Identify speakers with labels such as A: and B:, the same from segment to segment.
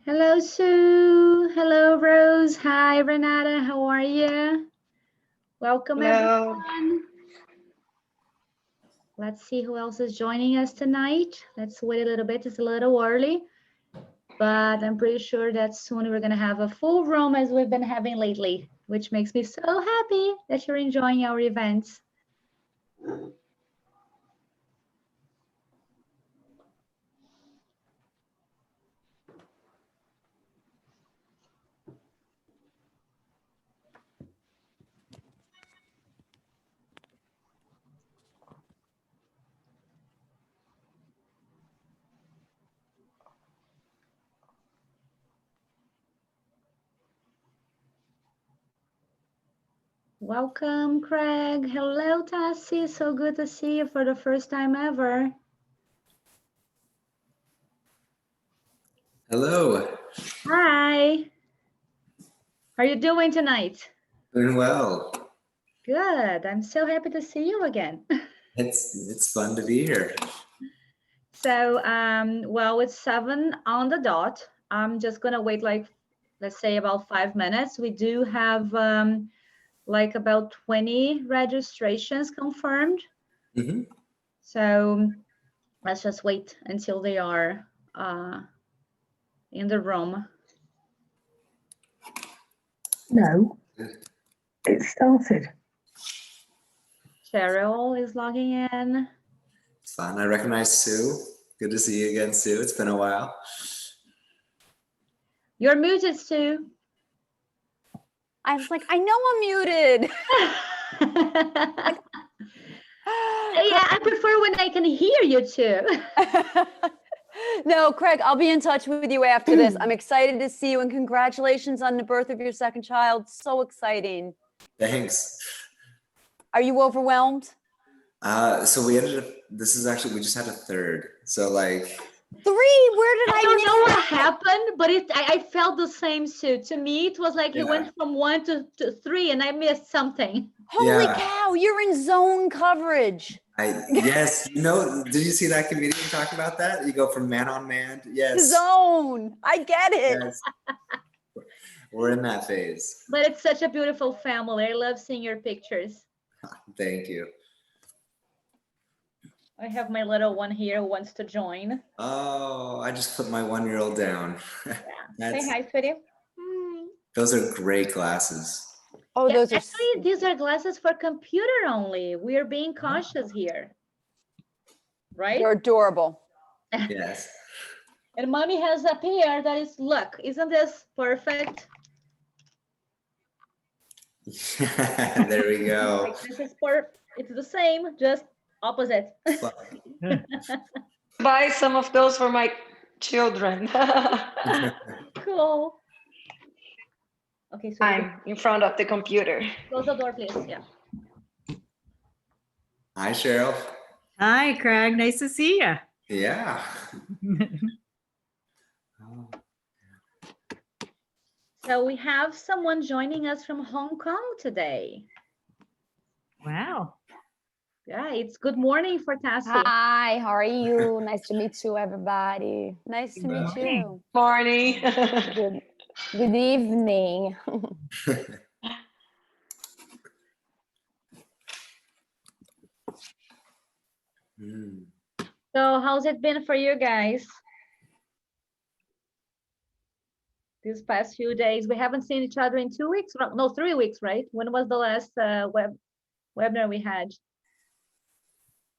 A: Hello, Sue. Hello, Rose. Hi, Renata. How are you? Welcome,
B: Hello.
A: everyone. Let's see who else is joining us tonight. Let's wait a little bit. It's a little early, but I'm pretty sure that soon we're going to have a full room as we've been having lately, which makes me so happy that you're enjoying our events. Welcome, Craig. Hello, Tassie. So good to see you for the first time ever.
C: Hello.
A: Hi. How are you doing tonight?
C: Doing well.
A: Good. I'm so happy to see you again.
C: It's fun to be here.
A: So, well, it's 7 on the dot. I'm just gonna wait like, let's say about 5 minutes. We do have like about 20 registrations confirmed.
C: Mm-hmm.
A: So let's just wait until they are in the room.
B: No, it started.
A: Cheryl is logging in.
C: It's fun. I recognize Sue. Good to see you again, Sue. It's been a while.
A: You're muted, Sue.
D: I was like, I know I'm muted.
A: Yeah, I prefer when I can hear you too.
D: No, Craig, I'll be in touch with you after this. I'm excited to see you and congratulations on the birth of your second child. So exciting.
C: Thanks.
D: Are you overwhelmed?
C: So we ended up, we just had a third. So like.
D: 3, where did
A: I don't
D: miss
A: know what
D: that?
A: happened, but I felt the same, Sue. To me, it was like it went from 1 to 3 and I missed something.
D: Holy cow, you're in zone coverage.
C: Yes, did you see that comedian talking about that? You go from man on man. Yes.
D: Zone. I get it.
C: Yes. We're in that phase.
A: But it's such a beautiful family. I love seeing your pictures.
C: Thank you.
A: I have my little one here who wants to join.
C: Oh, I just put my 1-year-old down.
A: Yeah. Say hi, sweetie.
C: Those are great glasses.
D: Oh,
A: yeah,
D: those are
A: actually, these are glasses for computer only. We are being cautious here. Right?
D: They're adorable.
C: Yes.
A: And mommy has a pair that is, look, isn't this perfect?
C: There we go.
A: Like, this is it's the same, just opposite.
B: Buy some of those for my children.
A: Cool. Okay, so
B: I'm in front of the computer.
A: Close the door, please. Yeah.
C: Hi, Cheryl.
E: Hi, Craig. Nice to see you.
C: Yeah.
A: So we have someone joining us from Hong Kong today.
E: Wow.
A: Yeah, it's good morning for Tassie.
D: Hi, how are you? Nice to meet you, everybody. Nice to meet you.
B: Morning.
D: Good evening.
A: So how's it been for you guys? These past few days, we haven't seen each other in 2 weeks. No, 3 weeks, right? When was the last webinar we had?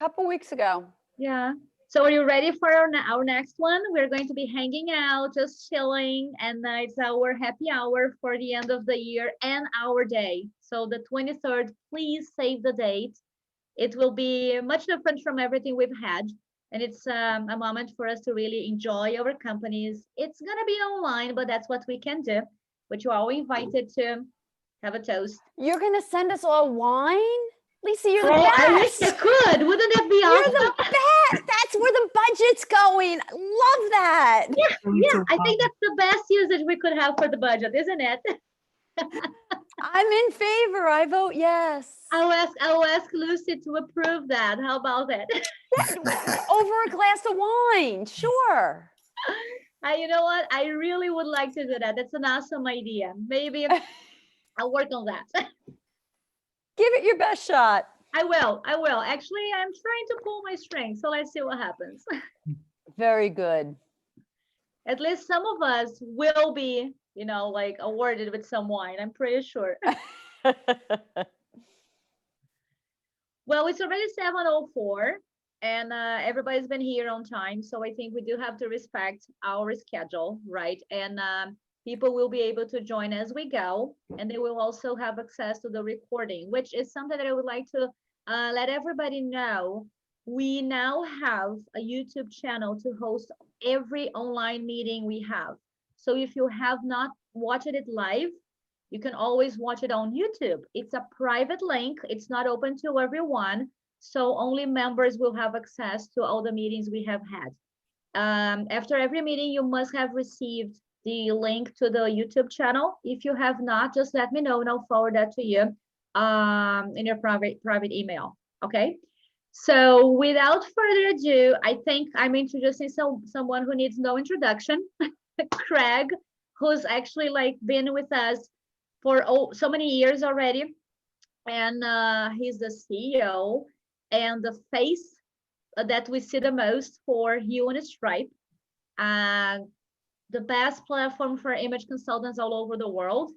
D: Couple weeks ago.
A: Yeah. So are you ready for our next one? We're going to be hanging out, just chilling, and it's our happy hour for the end of the year and our day. So the 23rd, please save the date. It will be much different from everything we've had. And it's a moment for us to really enjoy our companies. It's going to be online, but that's what we can do. But you're all invited to have a toast.
D: You're going to send us all wine? Lisa, you're the
A: Oh,
D: best.
A: I wish you could. Wouldn't that be awesome?
D: You're the best. That's where the budget's going. Love that.
A: Yeah, I think that's the best usage we could have for the budget, isn't it?
D: I'm in favor. I vote yes.
A: I'll ask Lucy to approve that. How about that?
D: Over a glass of wine. Sure.
A: You know what? I really would like to do that. That's an awesome idea. Maybe I'll work on that.
D: Give it your best shot.
A: I will. I will. Actually, I'm trying to pull my strength. So let's see what happens.
D: Very good.
A: At least some of us will be, you know, like awarded with some wine. I'm pretty sure. Well, it's already 7:04 and everybody's been here on time. So I think we do have to respect our schedule, right? And people will be able to join as we go. And they will also have access to the recording, which is something that I would like to let everybody know. We now have a YouTube channel to host every online meeting we have. So if you have not watched it live, you can always watch it on YouTube. It's a private link. It's not open to everyone. So only members will have access to all the meetings we have had. After every meeting, you must have received the link to the YouTube channel. If you have not, just let me know and I'll forward that to you in your private email. Okay. So without further ado, I think I'm introducing someone who needs no introduction, Craig, who's actually like been with us for so many years already. And he's the CEO and the face that we see the most for Hue Stripe, the best platform for image consultants all over the world.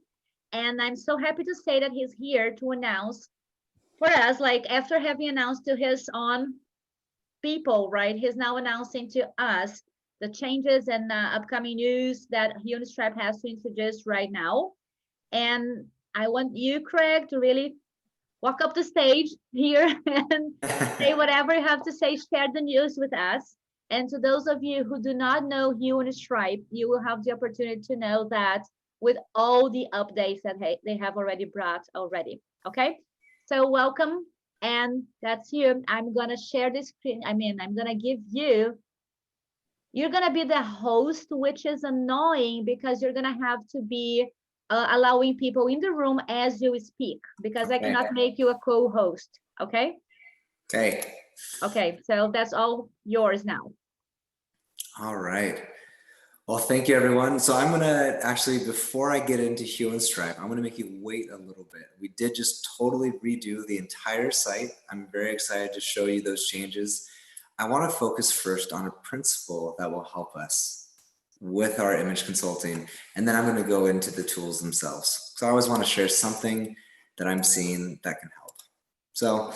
A: And I'm so happy to say that he's here to announce for us, like after having announced to his own people, right? He's now announcing to us the changes and upcoming news that Hue Stripe has to introduce right now. And I want you, Craig, to really walk up the stage here and say whatever you have to say, share the news with us. And to those of you who do not know Hue Stripe, you will have the opportunity to know that with all the updates that they have already brought already. Okay, so welcome. And that's you. I'm gonna share this screen. I'm gonna give you, you're gonna be the host, which is annoying because you're gonna have to be allowing people in the room as you speak, because I cannot make you a co-host. Okay.
C: Okay.
A: Okay, so that's all yours now.
C: All right. Well, thank you, everyone. So I'm gonna actually, before I get into Hue and Stripe, I'm gonna make you wait a little bit. We did just totally redo the entire site. I'm very excited to show you those changes. I want to focus first on a principle that will help us with our image consulting, and then I'm going to go into the tools themselves. So I always want to share something that I'm seeing that can help. So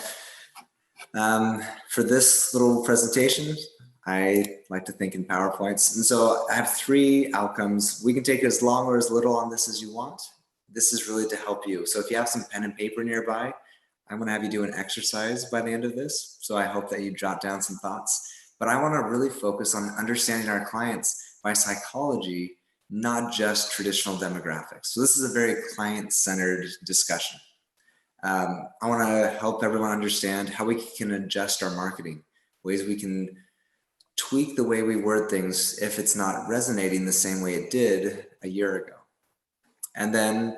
C: for this little presentation, I like to think in PowerPoints. And so I have 3 outcomes. We can take as long or as little on this as you want. This is really to help you. So if you have some pen and paper nearby, I'm going to have you do an exercise by the end of this. So I hope that you jot down some thoughts. But I want to really focus on understanding our clients by psychology, not just traditional demographics. So this is a very client-centered discussion. I want to help everyone understand how we can adjust our marketing, ways we can tweak the way we word things if it's not resonating the same way it did a year ago. And then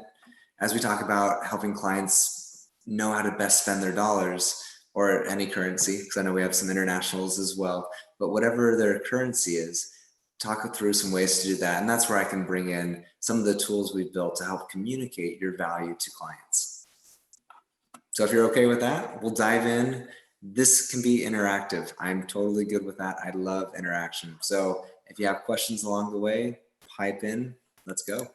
C: as we talk about helping clients know how to best spend their dollars, or any currency, because I know we have some internationals as well, but whatever their currency is, talk through some ways to do that. And that's where I can bring in some of the tools we've built to help communicate your value to clients. So if you're okay with that, we'll dive in. This can be interactive. I'm totally good with that. I love interaction. So if you have questions along the way, pipe in, let's go.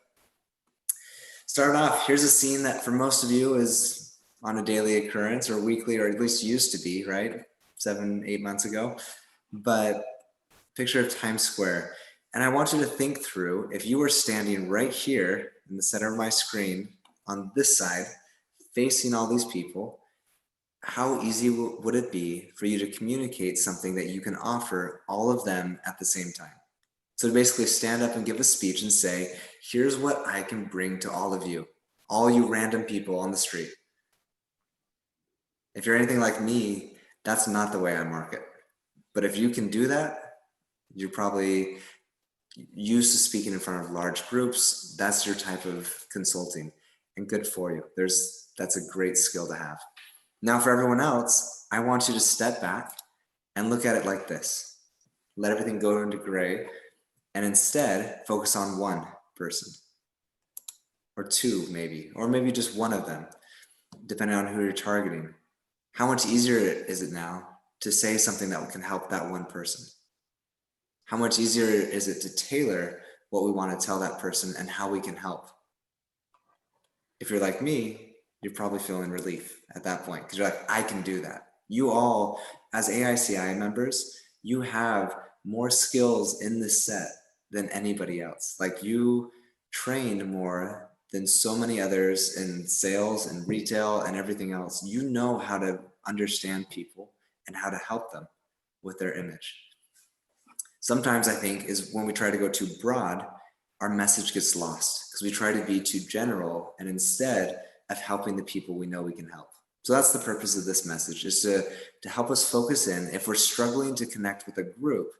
C: Start off, here's a scene that for most of you is on a daily occurrence or weekly, or at least used to be, right? 7, 8 months ago. But picture of Times Square. And I want you to think through, if you were standing right here in the center of my screen on this side, facing all these people, how easy would it be for you to communicate something that you can offer all of them at the same time? So to basically stand up and give a speech and say, here's what I can bring to all of you, all you random people on the street. If you're anything like me, that's not the way I market. But if you can do that, you're probably used to speaking in front of large groups. That's your type of consulting, and good for you. That's a great skill to have. Now for everyone else, I want you to step back and look at it like this. Let everything go into gray. and instead focus on one person or two maybe, or maybe just one of them, depending on who you're targeting. How much easier is it now to say something that can help that one person? How much easier is it to tailor what we want to tell that person and how we can help? If you're like me, you're probably feeling relief at that point because you're like, I can do that. You all, as AICI members, you have more skills in this set than anybody else. Like, you trained more than so many others in sales and retail and everything else. You know how to understand people and how to help them with their image. Sometimes I think is when we try to go too broad, our message gets lost because we try to be too general and instead of helping the people we know we can help. So that's the purpose of this message, is to help us focus in. If we're struggling to connect with a group,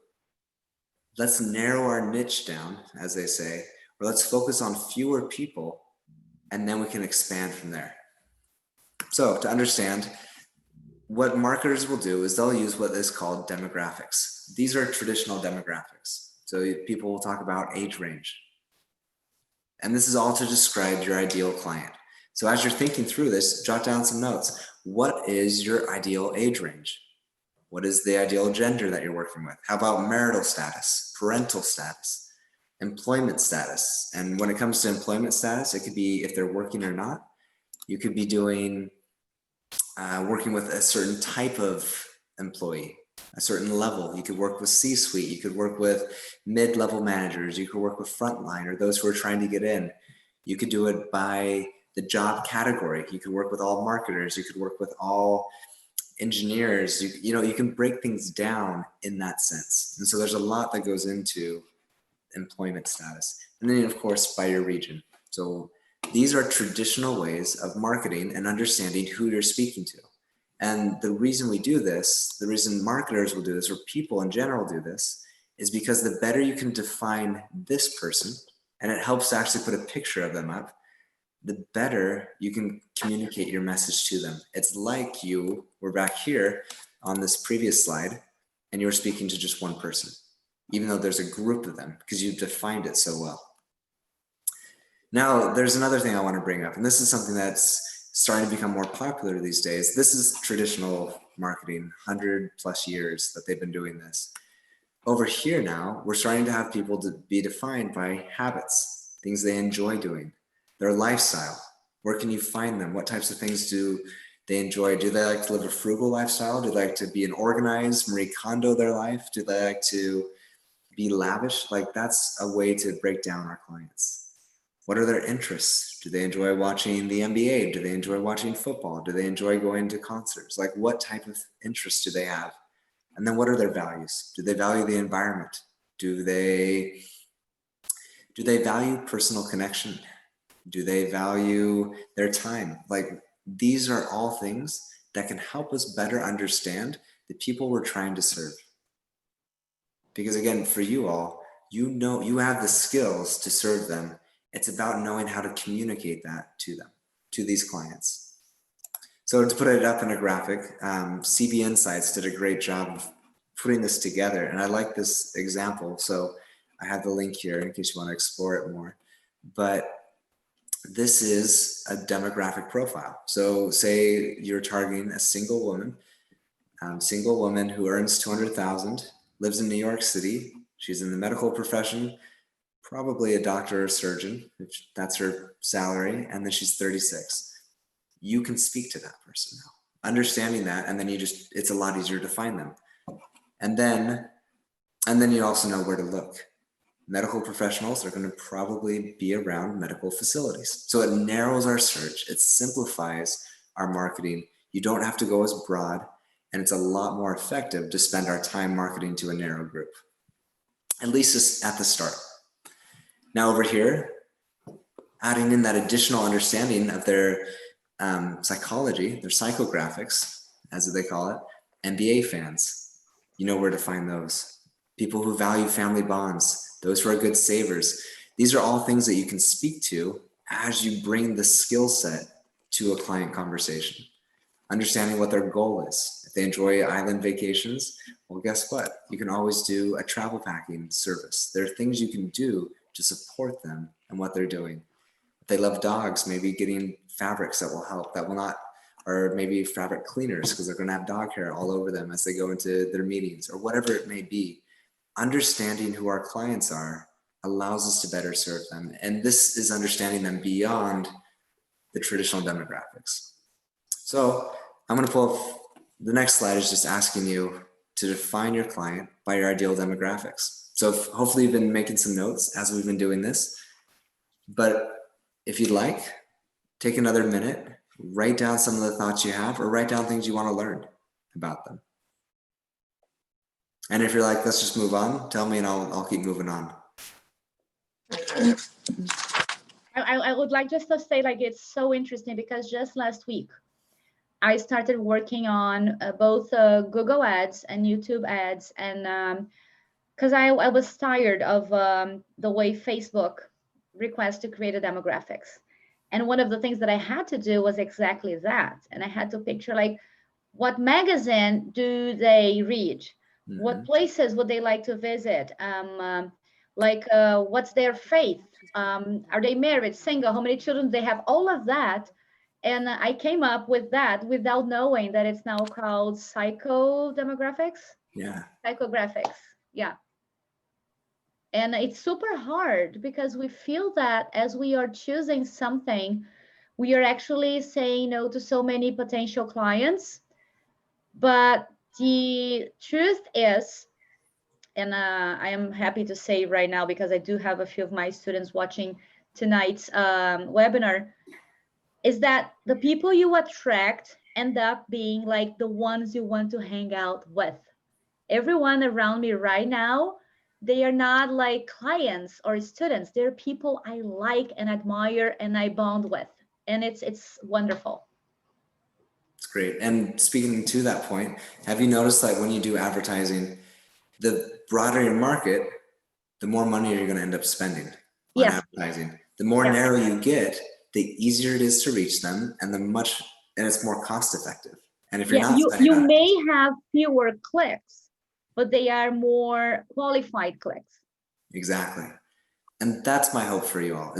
C: let's narrow our niche down, as they say, or let's focus on fewer people, and then we can expand from there. So to understand, what marketers will do is they'll use what is called demographics. These are traditional demographics. So people will talk about age range. And this is all to describe your ideal client. So as you're thinking through this, jot down some notes. What is your ideal age range? What is the ideal gender that you're working with? How about marital status, parental status, employment status? And when it comes to employment status, it could be if they're working or not. You could be doing working with a certain type of employee, a certain level. You could work with C-suite. You could work with mid-level managers. You could work with frontline or those who are trying to get in. You could do it by the job category. You could work with all marketers. You could work with all engineers. You can break things down in that sense. And so there's a lot that goes into employment status. And then, of course, by your region. So these are traditional ways of marketing and understanding who you're speaking to. And the reason we do this, the reason marketers will do this, or people in general do this, is because the better you can define this person, and it helps to actually put a picture of them up, the better you can communicate your message to them. It's like you were back here on this previous slide, and you were speaking to just one person, even though there's a group of them, because you've defined it so well. Now, there's another thing I want to bring up, and this is something that's starting to become more popular these days. This is traditional marketing, 100+ years that they've been doing this. Over here now, we're starting to have people to be defined by habits, things they enjoy doing, their lifestyle. Where can you find them? What types of things do they enjoy? Do they like to live a frugal lifestyle? Do they like to be an organized Marie Kondo their life? Do they like to be lavish? Like, that's a way to break down our clients. What are their interests? Do they enjoy watching the NBA? Do they enjoy watching football? Do they enjoy going to concerts? Like, what type of interests do they have? And then what are their values? Do they value the environment? Do they value personal connection? Do they value their time? Like, these are all things that can help us better understand the people we're trying to serve. Because again, for you all, you have the skills to serve them. It's about knowing how to communicate that to them, to these clients. So to put it up in a graphic, CB Insights did a great job of putting this together. And I like this example. So I have the link here in case you want to explore it more. But this is a demographic profile. So say you're targeting a single woman who earns $200,000, lives in New York City. She's in the medical profession, probably a doctor or surgeon, which that's her salary, and then she's 36. You can speak to that person now, understanding that, and then it's a lot easier to find them. And then you also know where to look. Medical professionals are going to probably be around medical facilities. So it narrows our search, it simplifies our marketing. You don't have to go as broad, and it's a lot more effective to spend our time marketing to a narrow group, at least just at the start. Now over here, adding in that additional understanding of their psychology, their psychographics, as they call it, NBA fans, you know where to find those. People who value family bonds, those who are good savers. These are all things that you can speak to as you bring the skill set to a client conversation. understanding what their goal is. If they enjoy island vacations, well, guess what? You can always do a travel packing service. There are things you can do to support them and what they're doing. If they love dogs, maybe getting fabrics that will help, that will not, or maybe fabric cleaners because they're going to have dog hair all over them as they go into their meetings, or whatever it may be. Understanding who our clients are allows us to better serve them. And this is understanding them beyond the traditional demographics. So I'm going to pull up, the next slide is just asking you to define your client by your ideal demographics. So hopefully you've been making some notes as we've been doing this, but if you'd like, take another minute, write down some of the thoughts you have, or write down things you want to learn about them. And if you're like, let's just move on, tell me and I'll keep moving on.
A: I would like just to say, like, it's so interesting because just last week, I started working on both Google ads and YouTube ads. And because I was tired of the way Facebook requests to create a demographics. And one of the things that I had to do was exactly that. And I had to picture, like, what magazine do they read? Mm-hmm. What places would they like to visit? What's their faith? Are they married, single? How many children they have? All of that. And I came up with that without knowing that it's now called psychodemographics.
C: Yeah.
A: Psychographics. Yeah. And it's super hard because we feel that as we are choosing something, we are actually saying no to so many potential clients. But the truth is, and I am happy to say right now, because I do have a few of my students watching tonight's webinar, is that the people you attract end up being like the ones you want to hang out with. Everyone around me right now, they are not like clients or students. They're people I like and admire and I bond with. And it's wonderful.
C: It's great. And speaking to that point, have you noticed that when you do advertising, the broader your market, the more money you're going to end up spending on advertising. The more narrow you get, the easier it is to reach them, and it's more cost effective. And if you're not,
A: you may have fewer clicks, but they are more qualified clicks.
C: Exactly. And that's my hope for you all.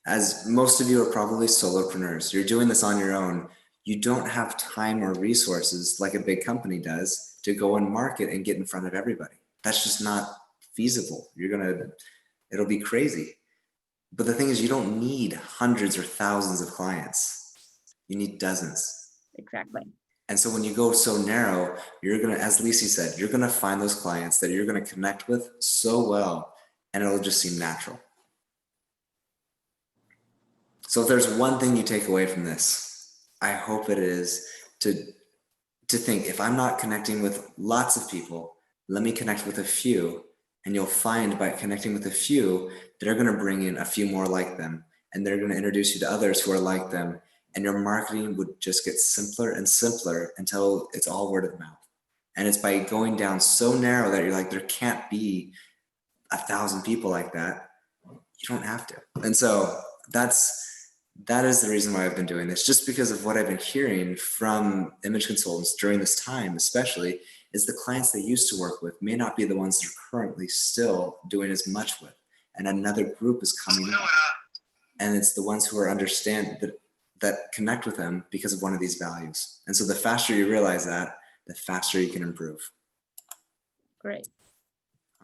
C: As most of you are probably solopreneurs, you're doing this on your own. You don't have time or resources like a big company does to go and market and get in front of everybody. That's just not feasible. It'll be crazy. But the thing is, you don't need hundreds or thousands of clients. You need dozens.
A: Exactly.
C: And so when you go so narrow, you're going to, as Lisi said, you're going to find those clients that you're going to connect with so well, and it'll just seem natural. So if there's one thing you take away from this, I hope it is to think, if I'm not connecting with lots of people, let me connect with a few. And you'll find by connecting with a few, they're going to bring in a few more like them, and they're going to introduce you to others who are like them. And your marketing would just get simpler and simpler until it's all word of mouth. And it's by going down so narrow that you're like, there can't be 1,000 people like that. You don't have to. And so that is the reason why I've been doing this, just because of what I've been hearing from image consultants during this time, especially, is the clients they used to work with may not be the ones they're currently still doing as much with. And another group is coming up, and it's the ones who are that connect with them because of one of these values. And so the faster you realize that, the faster you can improve.
A: Great.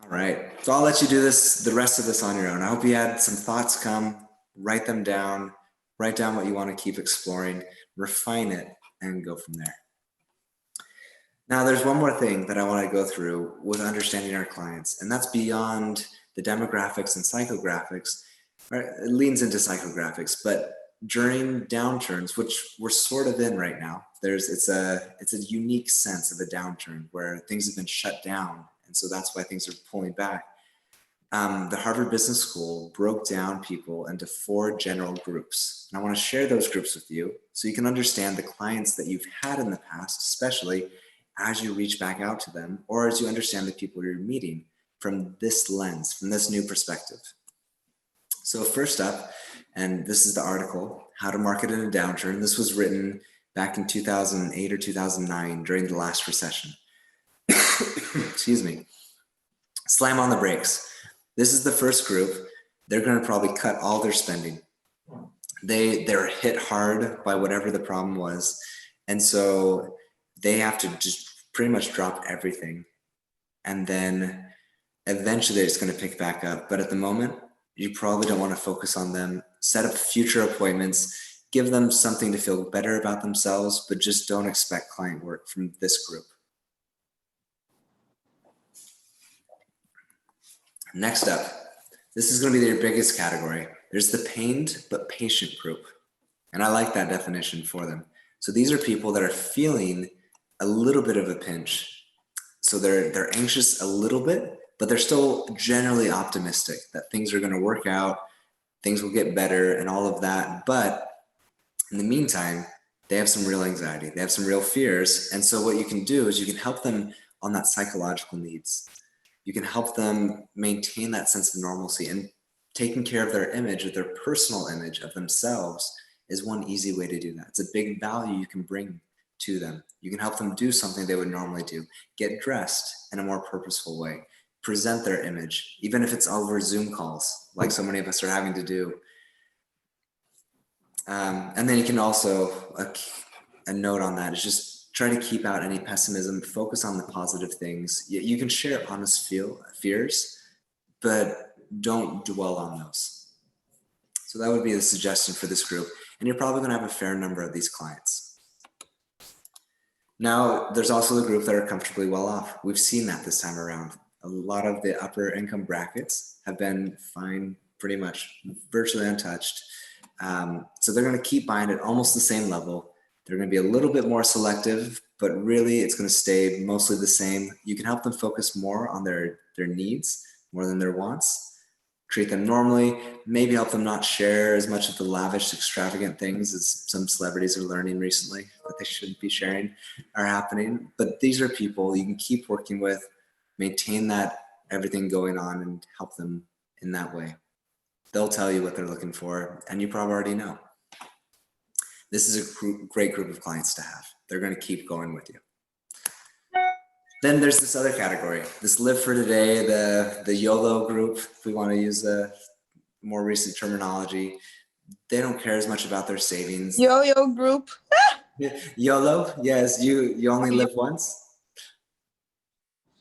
C: All right. So I'll let you do the rest of this on your own. I hope you had some thoughts come, write them down, write down what you want to keep exploring, refine it, and go from there. Now, there's one more thing that I want to go through with understanding our clients, and that's beyond the demographics and psychographics. Right? It leans into psychographics, but during downturns, which we're sort of in right now, it's a unique sense of a downturn where things have been shut down, and so that's why things are pulling back. The Harvard Business School broke down people into 4 general groups, and I want to share those groups with you so you can understand the clients that you've had in the past, especially as you reach back out to them, or as you understand the people you're meeting from this lens, from this new perspective. So first up, and this is the article, How to Market in a Downturn. This was written back in 2008 or 2009 during the last recession. Excuse me. Slam on the brakes. This is the first group. They're going to probably cut all their spending. They're hit hard by whatever the problem was. And so they have to just pretty much drop everything. And then eventually it's going to pick back up. But at the moment, you probably don't want to focus on them. Set up future appointments, give them something to feel better about themselves, but just don't expect client work from this group. Next up, this is going to be their biggest category. There's the pained but patient group. And I like that definition for them. So these are people that are feeling a little bit of a pinch. So they're anxious a little bit, but they're still generally optimistic that things are going to work out, things will get better and all of that. But in the meantime, they have some real anxiety. They have some real fears. And so what you can do is you can help them on that psychological needs. You can help them maintain that sense of normalcy, and taking care of their image, or their personal image of themselves, is one easy way to do that. It's a big value you can bring to them. You can help them do something they would normally do, get dressed in a more purposeful way, present their image, even if it's over Zoom calls, like so many of us are having to do. And then you can also, a note on that is just try to keep out any pessimism, focus on the positive things. You can share honest fears, but don't dwell on those. So that would be the suggestion for this group. And you're probably gonna have a fair number of these clients. Now, there's also the group that are comfortably well off. We've seen that this time around. A lot of the upper income brackets have been fine, pretty much virtually untouched. So they're gonna keep buying at almost the same level. They're going to be a little bit more selective, but really it's going to stay mostly the same. You can help them focus more on their needs more than their wants. Treat them normally, maybe help them not share as much of the lavish, extravagant things as some celebrities are learning recently that they shouldn't be sharing are happening. But these are people you can keep working with, maintain that everything going on, and help them in that way. They'll tell you what they're looking for, and you probably already know. This is a great group of clients to have. They're going to keep going with you. Then there's this other category, this live for today, the YOLO group, if we want to use the more recent terminology. They don't care as much about their savings.
B: Yo-yo group.
C: YOLO, yes, you only live once.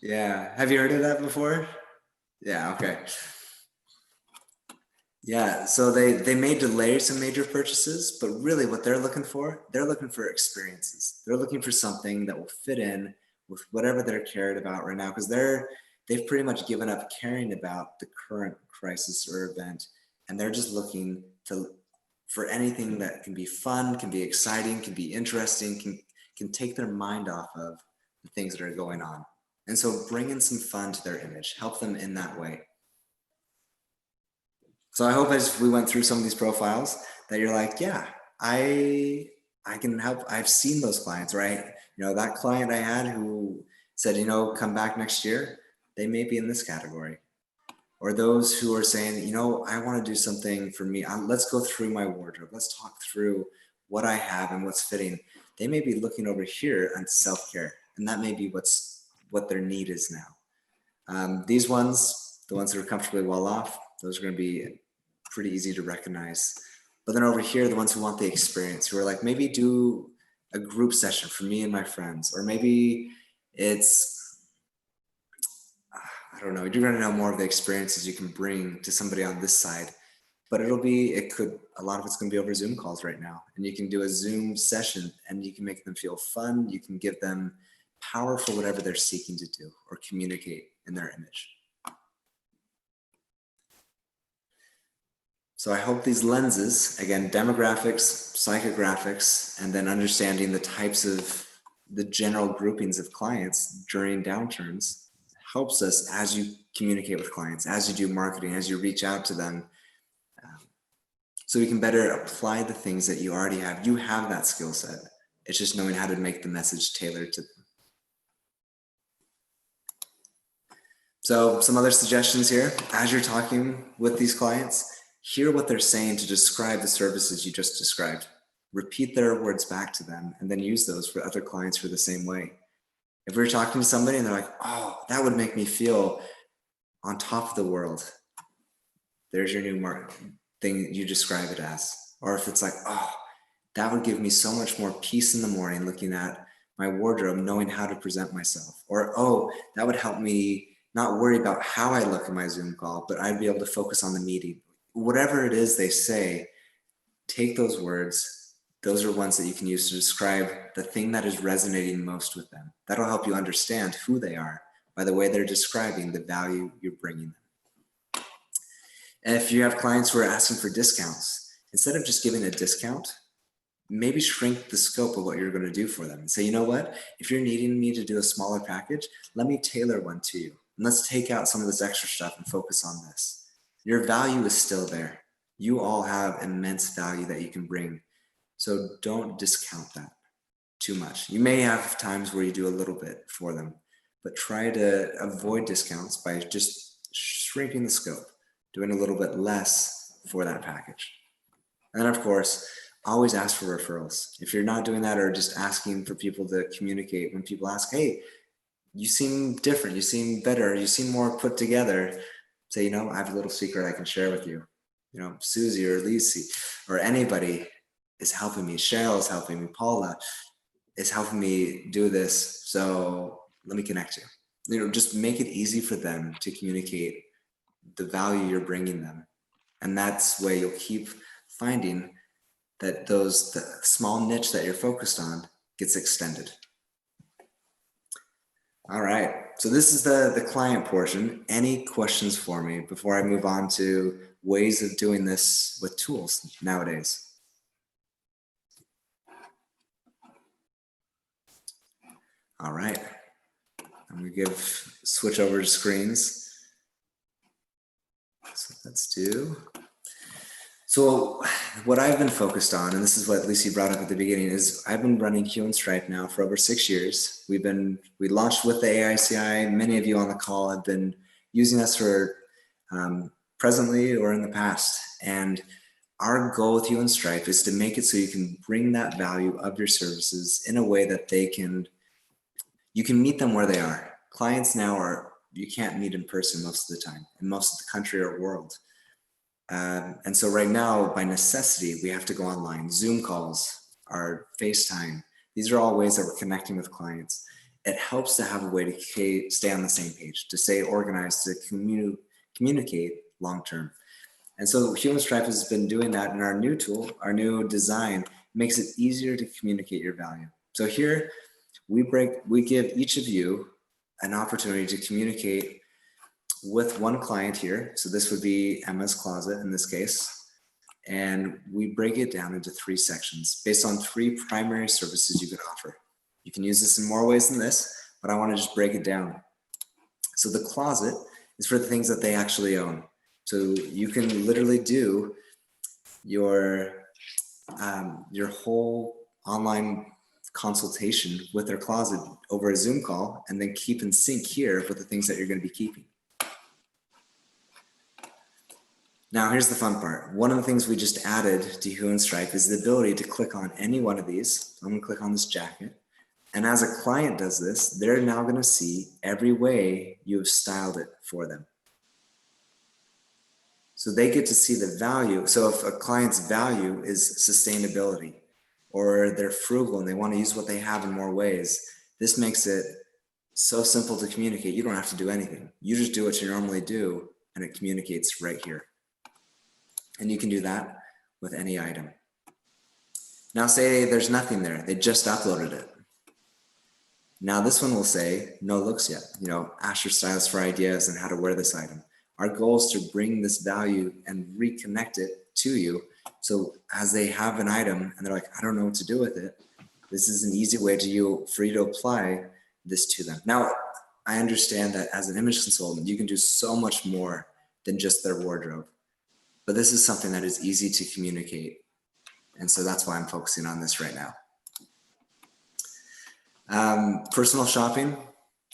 C: Yeah, have you heard of that before? Yeah, okay. Yeah, so they may delay some major purchases, but really what they're looking for experiences. They're looking for something that will fit in with whatever they're cared about right now, because they've pretty much given up caring about the current crisis or event, and they're just looking for anything that can be fun, can be exciting, can be interesting, can take their mind off of the things that are going on. And so bring in some fun to their image, help them in that way. So I hope as we went through some of these profiles that you're like, yeah, I can help. I've seen those clients, right? You know, that client I had who said, you know, come back next year, they may be in this category. Or those who are saying, you know, I want to do something for me. Let's go through my wardrobe. Let's talk through what I have and what's fitting. They may be looking over here on self-care, and that may be what their need is now. These ones, the ones that are comfortably well off, those are going to be pretty easy to recognize. But then over here, the ones who want the experience, who are like, maybe do a group session for me and my friends, or maybe it's, I don't know, you're going to know more of the experiences you can bring to somebody on this side. But a lot of it's going to be over Zoom calls right now. And you can do a Zoom session and you can make them feel fun. You can give them power for whatever they're seeking to do or communicate in their image. So I hope these lenses, again, demographics, psychographics, and then understanding the types of the general groupings of clients during downturns helps us as you communicate with clients, as you do marketing, as you reach out to them, so we can better apply the things that you already have. You have that skill set. It's just knowing how to make the message tailored to them. So some other suggestions here, as you're talking with these clients, hear what they're saying to describe the services you just described. repeat their words back to them, and then use those for other clients for the same way. If we're talking to somebody and they're like, oh, that would make me feel on top of the world, there's your new thing you describe it as. Or if it's like, oh, that would give me so much more peace in the morning looking at my wardrobe, knowing how to present myself. Or, oh, that would help me not worry about how I look in my Zoom call, but I'd be able to focus on the meeting. Whatever it is they say, take those words. Those are ones that you can use to describe the thing that is resonating most with them. That'll help you understand who they are by the way they're describing the value you're bringing them. And if you have clients who are asking for discounts, instead of just giving a discount, maybe shrink the scope of what you're going to do for them and say, you know what, if you're needing me to do a smaller package, let me tailor one to you. And let's take out some of this extra stuff and focus on this. Your value is still there. You all have immense value that you can bring. So don't discount that too much. You may have times where you do a little bit for them, but try to avoid discounts by just shrinking the scope, doing a little bit less for that package. And then of course, always ask for referrals. If you're not doing that or just asking for people to communicate, when people ask, hey, you seem different, you seem better, you seem more put together, say, you know, I have a little secret I can share with you. You know, Susie or Lisi or anybody is helping me. Cheryl is helping me. Paula is helping me do this. So let me connect you. You know, just make it easy for them to communicate the value you're bringing them. And that's where you'll keep finding that the small niche that you're focused on gets extended. All right, so this is the client portion. Any questions for me before I move on to ways of doing this with tools nowadays? All right, I'm gonna switch over to screens. So let's do. So what I've been focused on, and this is what Lucy brought up at the beginning, is I've been running Hue Stripe now for over 6 years. We launched with the AICI. Many of you on the call have been using us for presently or in the past. And our goal with Hue Stripe is to make it so you can bring that value of your services in a way that you can meet them where they are. Clients now you can't meet in person most of the time in most of the country or world. And so right now, by necessity, we have to go online. Zoom calls, our FaceTime, these are all ways that we're connecting with clients. It helps to have a way to stay on the same page, to stay organized, to communicate long-term. And so Hue Stripe has been doing that, and our new tool, our new design, makes it easier to communicate your value. So here, we give each of you an opportunity to communicate with one client here. So this would be Emma's closet in this case. And we break it down into 3 sections based on 3 primary services you could offer. You can use this in more ways than this, but I want to just break it down. So the closet is for the things that they actually own. So you can literally do your whole online consultation with their closet over a Zoom call, and then keep in sync here with the things that you're going to be keeping. Now, here's the fun part. One of the things we just added to Hue Stripe is the ability to click on any one of these. I'm going to click on this jacket. And as a client does this, they're now going to see every way you have styled it for them. So they get to see the value. So if a client's value is sustainability, or they're frugal and they want to use what they have in more ways, this makes it so simple to communicate. You don't have to do anything. You just do what you normally do, and it communicates right here. And you can do that with any item. Now say there's nothing there. They just uploaded it. Now this one will say, no looks yet. You know, ask your stylist for ideas on how to wear this item. Our goal is to bring this value and reconnect it to you. So as they have an item and they're like, I don't know what to do with it, this is an easy way for you to apply this to them. Now, I understand that as an image consultant, you can do so much more than just their wardrobe. But this is something that is easy to communicate. And so that's why I'm focusing on this right now. Personal shopping,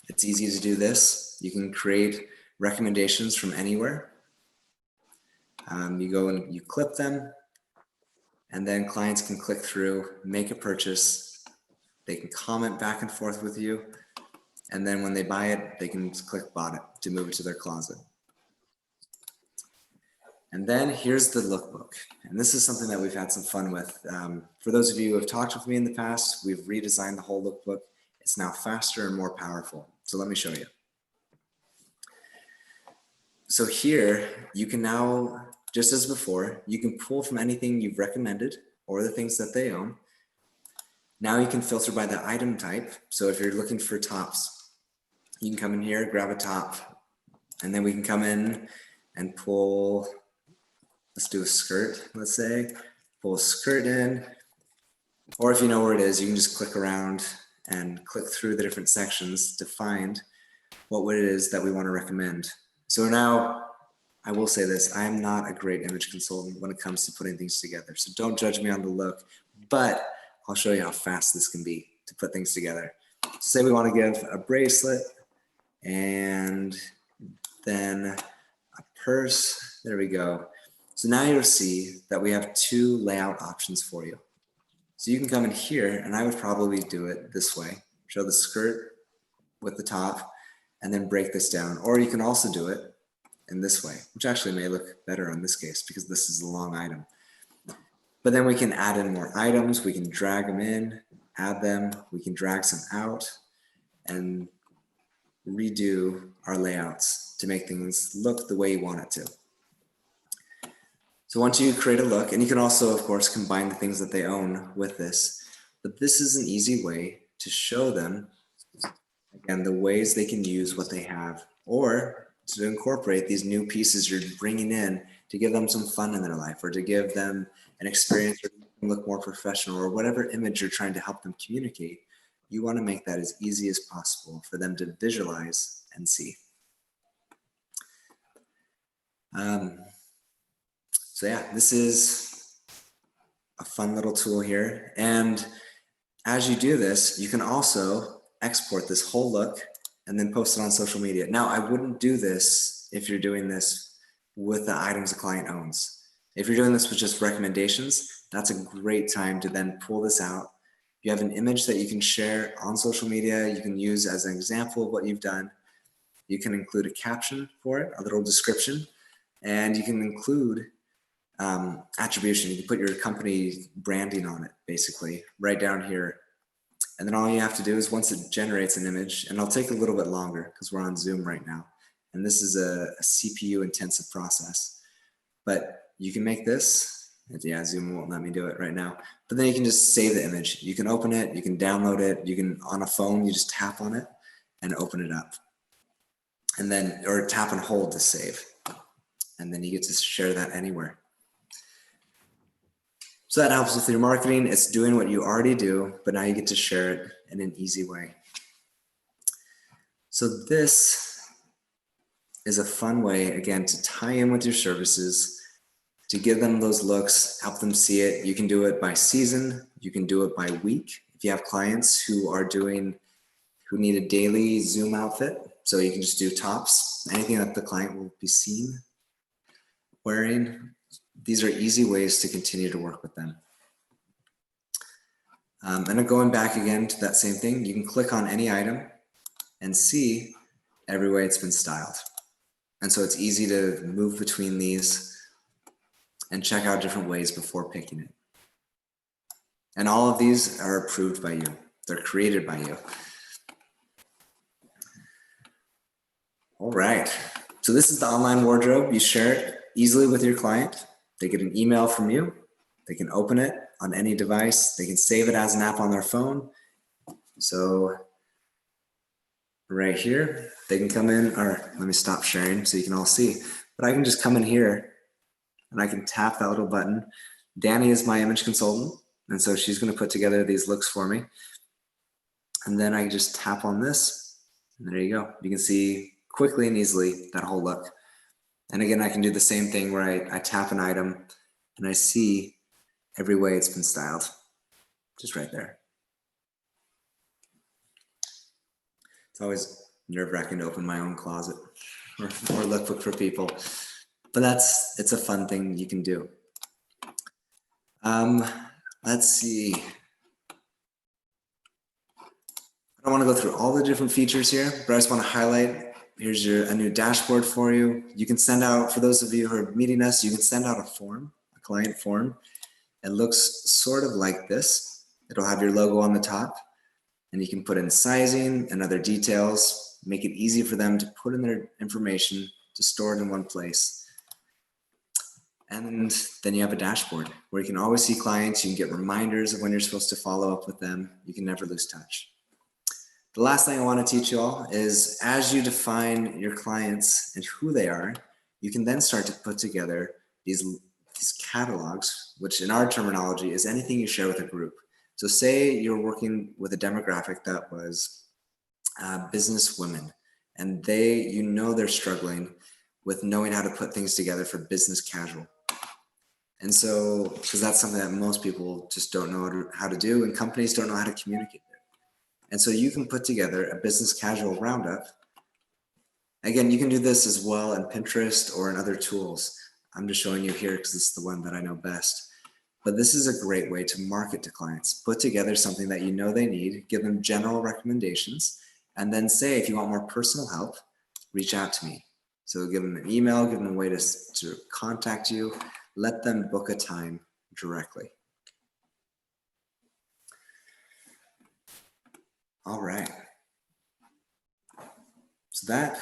C: it's easy to do this. You can create recommendations from anywhere. You go and you clip them, And then clients can click through, make a purchase. They can comment back and forth with you. And then when they buy it, they can just click bought it to move it to their closet. And then here's the lookbook. And this is something that we've had some fun with. For those of you who have talked with me in the past, we've redesigned the whole lookbook. It's now faster and more powerful. So let me show you. So here, you can now, just as before, you can pull from anything you've recommended or the things that they own. Now you can filter by the item type. So if you're looking for tops, you can come in here, grab a top, and then we can come in and pull, let's do a skirt, let's say, pull a skirt in, or if you know where it is, you can just click around and click through the different sections to find what it is that we want to recommend. So now, I will say this, I am not a great image consultant when it comes to putting things together. So don't judge me on the look, but I'll show you how fast this can be to put things together. Say we want to give a bracelet and then a purse. There we go. So now you'll see that we have 2 layout options for you. So you can come in here, and I would probably do it this way. Show the skirt with the top and then break this down. Or you can also do it in this way, which actually may look better in this case because this is a long item. But then we can add in more items. We can drag them in, add them. We can drag some out and redo our layouts to make things look the way you want it to. So once you create a look, and you can also, of course, combine the things that they own with this, but this is an easy way to show them, again, the ways they can use what they have, or to incorporate these new pieces you're bringing in to give them some fun in their life, or to give them an experience or look more professional, or whatever image you're trying to help them communicate. You want to make that as easy as possible for them to visualize and see. So yeah, this is a fun little tool here. And as you do this, you can also export this whole look and then post it on social media. Now, I wouldn't do this if you're doing this with the items a client owns. If you're doing this with just recommendations, that's a great time to then pull this out. You have an image that you can share on social media. You can use as an example of what you've done. You can include a caption for it, a little description, and you can include attribution. You can put your company branding on it, basically, right down here. And then all you have to do is once it generates an image, and it'll take a little bit longer because we're on Zoom right now. And this is a CPU intensive process, but you can make this. Yeah, Zoom won't let me do it right now, but then you can just save the image. You can open it, you can download it, you can, on a phone, you just tap on it and open it up. And then, or tap and hold to save. And then you get to share that anywhere. So that helps with your marketing. It's doing what you already do, but now you get to share it in an easy way. So this is a fun way, again, to tie in with your services, to give them those looks, help them see it. You can do it by season. You can do it by week. If you have clients who need a daily Zoom outfit, so you can just do tops, anything that the client will be seen wearing. These are easy ways to continue to work with them. And then going back again to that same thing, you can click on any item and see every way it's been styled. And so it's easy to move between these and check out different ways before picking it. And all of these are approved by you. They're created by you. All right. So this is the online wardrobe. You share it easily with your client. They get an email from you. They can open it on any device. They can save it as an app on their phone. So right here, they can come in, or let me stop sharing so you can all see. But I can just come in here and I can tap that little button. Danny is my image consultant. And so she's going to put together these looks for me. And then I just tap on this. And there you go. You can see quickly and easily that whole look. And again, I can do the same thing where I tap an item and I see every way it's been styled, just right there. It's always nerve-wracking to open my own closet or lookbook for people, but it's a fun thing you can do. Let's see. I don't want to go through all the different features here, but I just want to highlight, here's a new dashboard for you. You can send out, for those of you who are meeting us, you can send out a form, a client form. It looks sort of like this. It'll have your logo on the top, and you can put in sizing and other details, make it easy for them to put in their information, to store it in one place. And then you have a dashboard where you can always see clients. You can get reminders of when you're supposed to follow up with them. You can never lose touch. The last thing I want to teach you all is, as you define your clients and who they are, you can then start to put together these catalogs, which in our terminology is anything you share with a group. So say you're working with a demographic that was business women, and they're struggling with knowing how to put things together for business casual. And so, because that's something that most people just don't know how to do, and companies don't know how to communicate it. And so you can put together a business casual roundup. Again, you can do this as well in Pinterest or in other tools. I'm just showing you here because it's the one that I know best. But this is a great way to market to clients. Put together something that you know they need, give them general recommendations, and then say, if you want more personal help, reach out to me. So give them an email, give them a way to contact you, let them book a time directly. All right. So that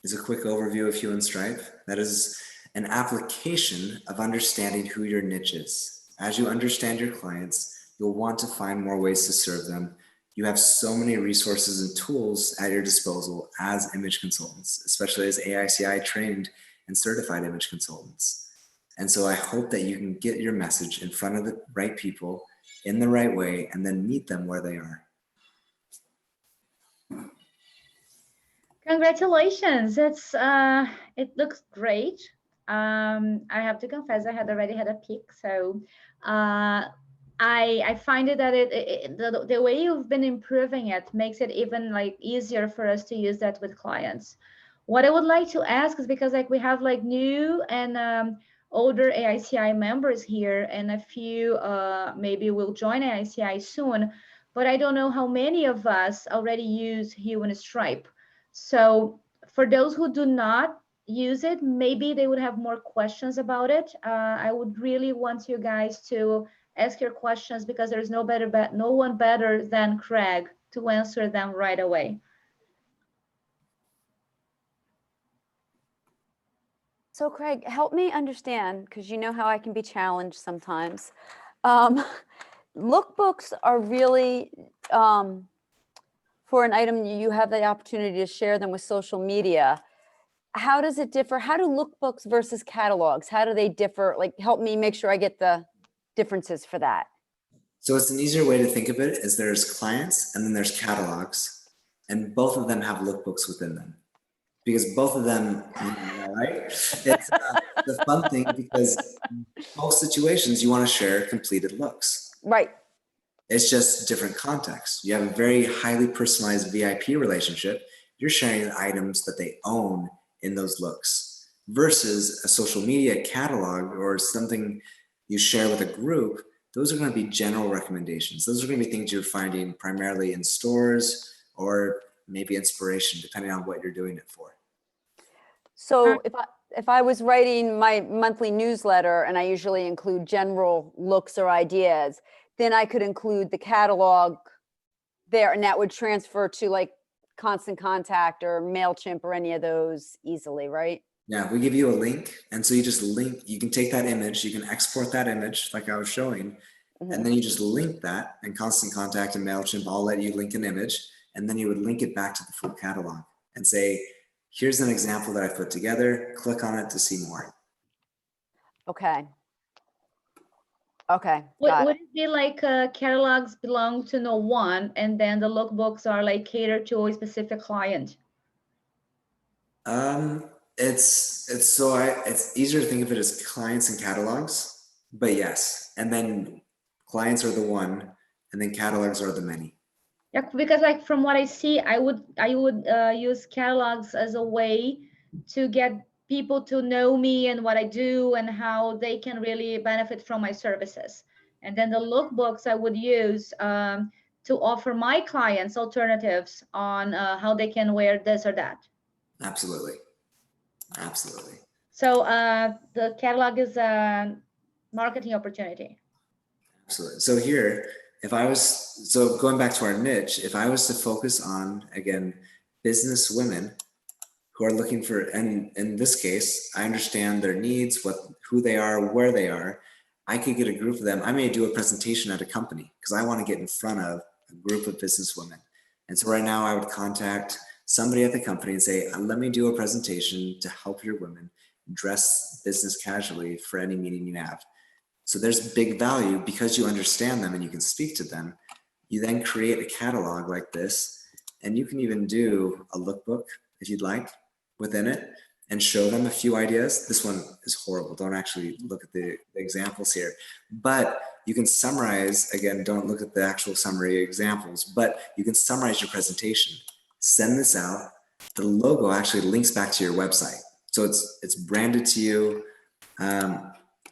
C: is a quick overview of Hue Stripe. That is an application of understanding who your niche is. As you understand your clients, you'll want to find more ways to serve them. You have so many resources and tools at your disposal as image consultants, especially as AICI trained and certified image consultants. And so I hope that you can get your message in front of the right people in the right way, and then meet them where they are.
A: Congratulations. It looks great. I have to confess, I had already had a peek. So I find it that the way you've been improving it makes it even like easier for us to use that with clients. What I would like to ask is, because like we have like new and older AICI members here, and a few maybe will join AICI soon, but I don't know how many of us already use Hue and Stripe. So for those who do not use it, maybe they would have more questions about it. I would really want you guys to ask your questions, because there's no one better than Craig to answer them right away.
D: So Craig, help me understand, because you know how I can be challenged sometimes. Lookbooks are really, for an item, you have the opportunity to share them with social media. How does it differ? How do lookbooks versus catalogs, how do they differ? Like, help me make sure I get the differences for that.
C: So it's an easier way to think of it is there's clients and then there's catalogs, and both of them have lookbooks within them, because both of them, right? It's the fun thing, because in most situations you want to share completed looks.
D: Right.
C: It's just different context. You have a very highly personalized VIP relationship. You're sharing items that they own in those looks, versus a social media catalog or something you share with a group. Those are going to be general recommendations. Those are going to be things you're finding primarily in stores, or maybe inspiration, depending on what you're doing it for.
D: So if I was writing my monthly newsletter, and I usually include general looks or ideas, then I could include the catalog there, and that would transfer to like Constant Contact or MailChimp or any of those easily, right?
C: Yeah, we give you a link. And so you just link, you can take that image, you can export that image like I was showing, and then you just link that, and Constant Contact and MailChimp all let you link an image, and then you would link it back to the full catalog and say, here's an example that I put together, click on it to see more.
D: Okay. Okay.
A: Would it be like catalogs belong to no one, and then the lookbooks are like catered to a specific client?
C: It's easier to think of it as clients and catalogs, but yes. And then clients are the one, and then catalogs are the many.
A: Yeah, because like from what I see, I would use catalogs as a way to get people to know me and what I do and how they can really benefit from my services. And then the lookbooks I would use to offer my clients alternatives on how they can wear this or that.
C: Absolutely. Absolutely.
A: So the catalog is a marketing opportunity.
C: Absolutely. So here, so going back to our niche, if I was to focus on, again, business women who are looking for, and in this case, I understand their needs, who they are, where they are. I could get a group of them. I may do a presentation at a company because I want to get in front of a group of business women. And so right now I would contact somebody at the company and say, let me do a presentation to help your women dress business casually for any meeting you have. So there's big value because you understand them and you can speak to them. You then create a catalog like this, and you can even do a lookbook if you'd like within it and show them a few ideas. This one is horrible. Don't actually look at the examples here, but you can summarize. Again, don't look at the actual summary examples, but you can summarize your presentation, send this out. The logo actually links back to your website. So it's branded to you.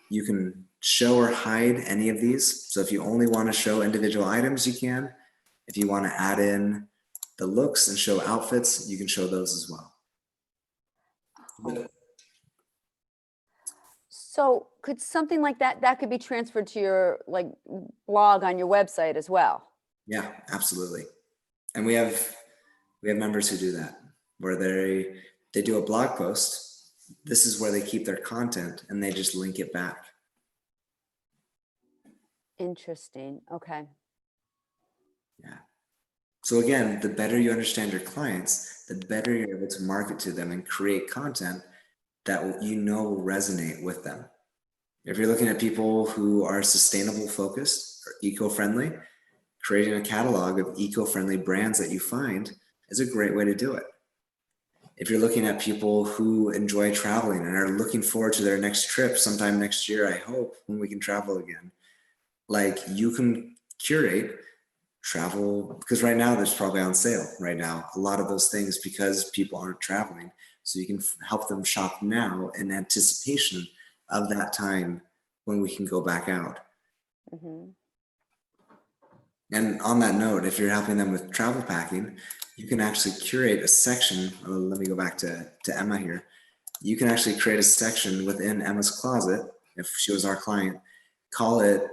C: You can show or hide any of these. So if you only want to show individual items, you can. If you want to add in the looks and show outfits, you can show those as well.
D: So could something like that could be transferred to your like blog on your website as well?
C: Yeah, absolutely. And we have members who do that, where they do a blog post. This is where they keep their content and they just link it back.
D: Interesting. Okay.
C: Yeah. So again, the better you understand your clients, the better you're able to market to them and create content that will resonate with them. If you're looking at people who are sustainable focused or eco-friendly, creating a catalog of eco-friendly brands that you find is a great way to do it. If you're looking at people who enjoy traveling and are looking forward to their next trip sometime next year, I hope, when we can travel again, like you can curate travel, because right now there's probably on sale right now, a lot of those things because people aren't traveling. So you can help them shop now in anticipation of that time when we can go back out.
D: Mm-hmm.
C: And on that note, if you're helping them with travel packing, you can actually curate a section. Let me go back to Emma here. You can actually create a section within Emma's closet, if she was our client, call it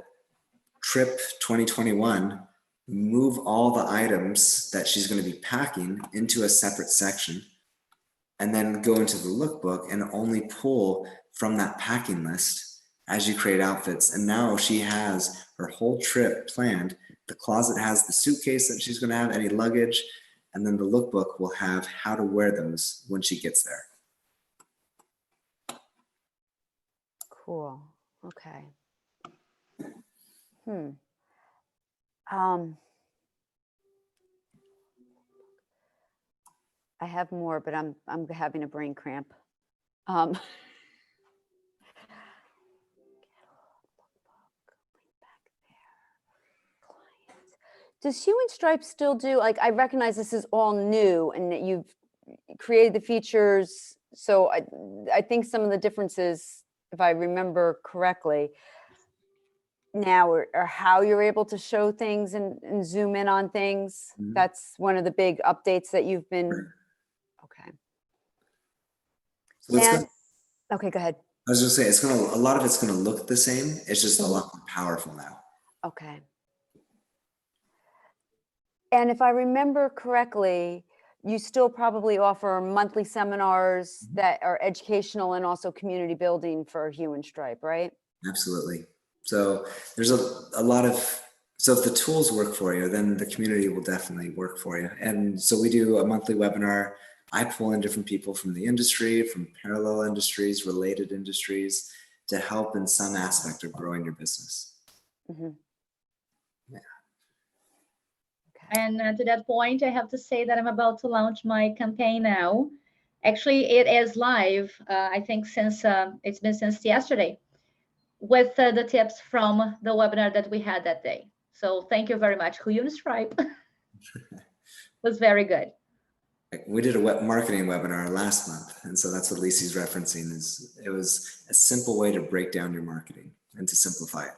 C: Trip 2021, move all the items that she's going to be packing into a separate section, and then go into the lookbook and only pull from that packing list as you create outfits. And now she has her whole trip planned. The closet has the suitcase that she's going to have, any luggage, and then the lookbook will have how to wear those when she gets there.
D: Cool. Okay. I have more, but I'm having a brain cramp. Does Hue Stripe still do, like, I recognize this is all new and that you've created the features. So I think some of the differences, if I remember correctly, now are how you're able to show things and zoom in on things.
C: Mhm.
D: That's one of the big updates that you've been, okay.
C: So it's
D: And, okay, go ahead.
C: I was going to say, a lot of it's going to look the same. It's just a lot more powerful now.
D: Okay. And if I remember correctly, you still probably offer monthly seminars that are educational and also community building for Hue Stripe, right?
C: Absolutely. So there's a lot of, so if the tools work for you, then the community will definitely work for you. And so we do a monthly webinar. I pull in different people from the industry, from parallel industries, related industries, to help in some aspect of growing your business.
D: Mm-hmm.
C: Yeah.
A: And to that point, I have to say that I'm about to launch my campaign now. Actually, it is live, I think since it's been since yesterday, with the tips from the webinar that we had that day. So thank you very much. Hue Stripe was very good.
C: Like, we did a web marketing webinar last month, and so that's what Lisi's referencing. Is it was a simple way to break down your marketing and to simplify it,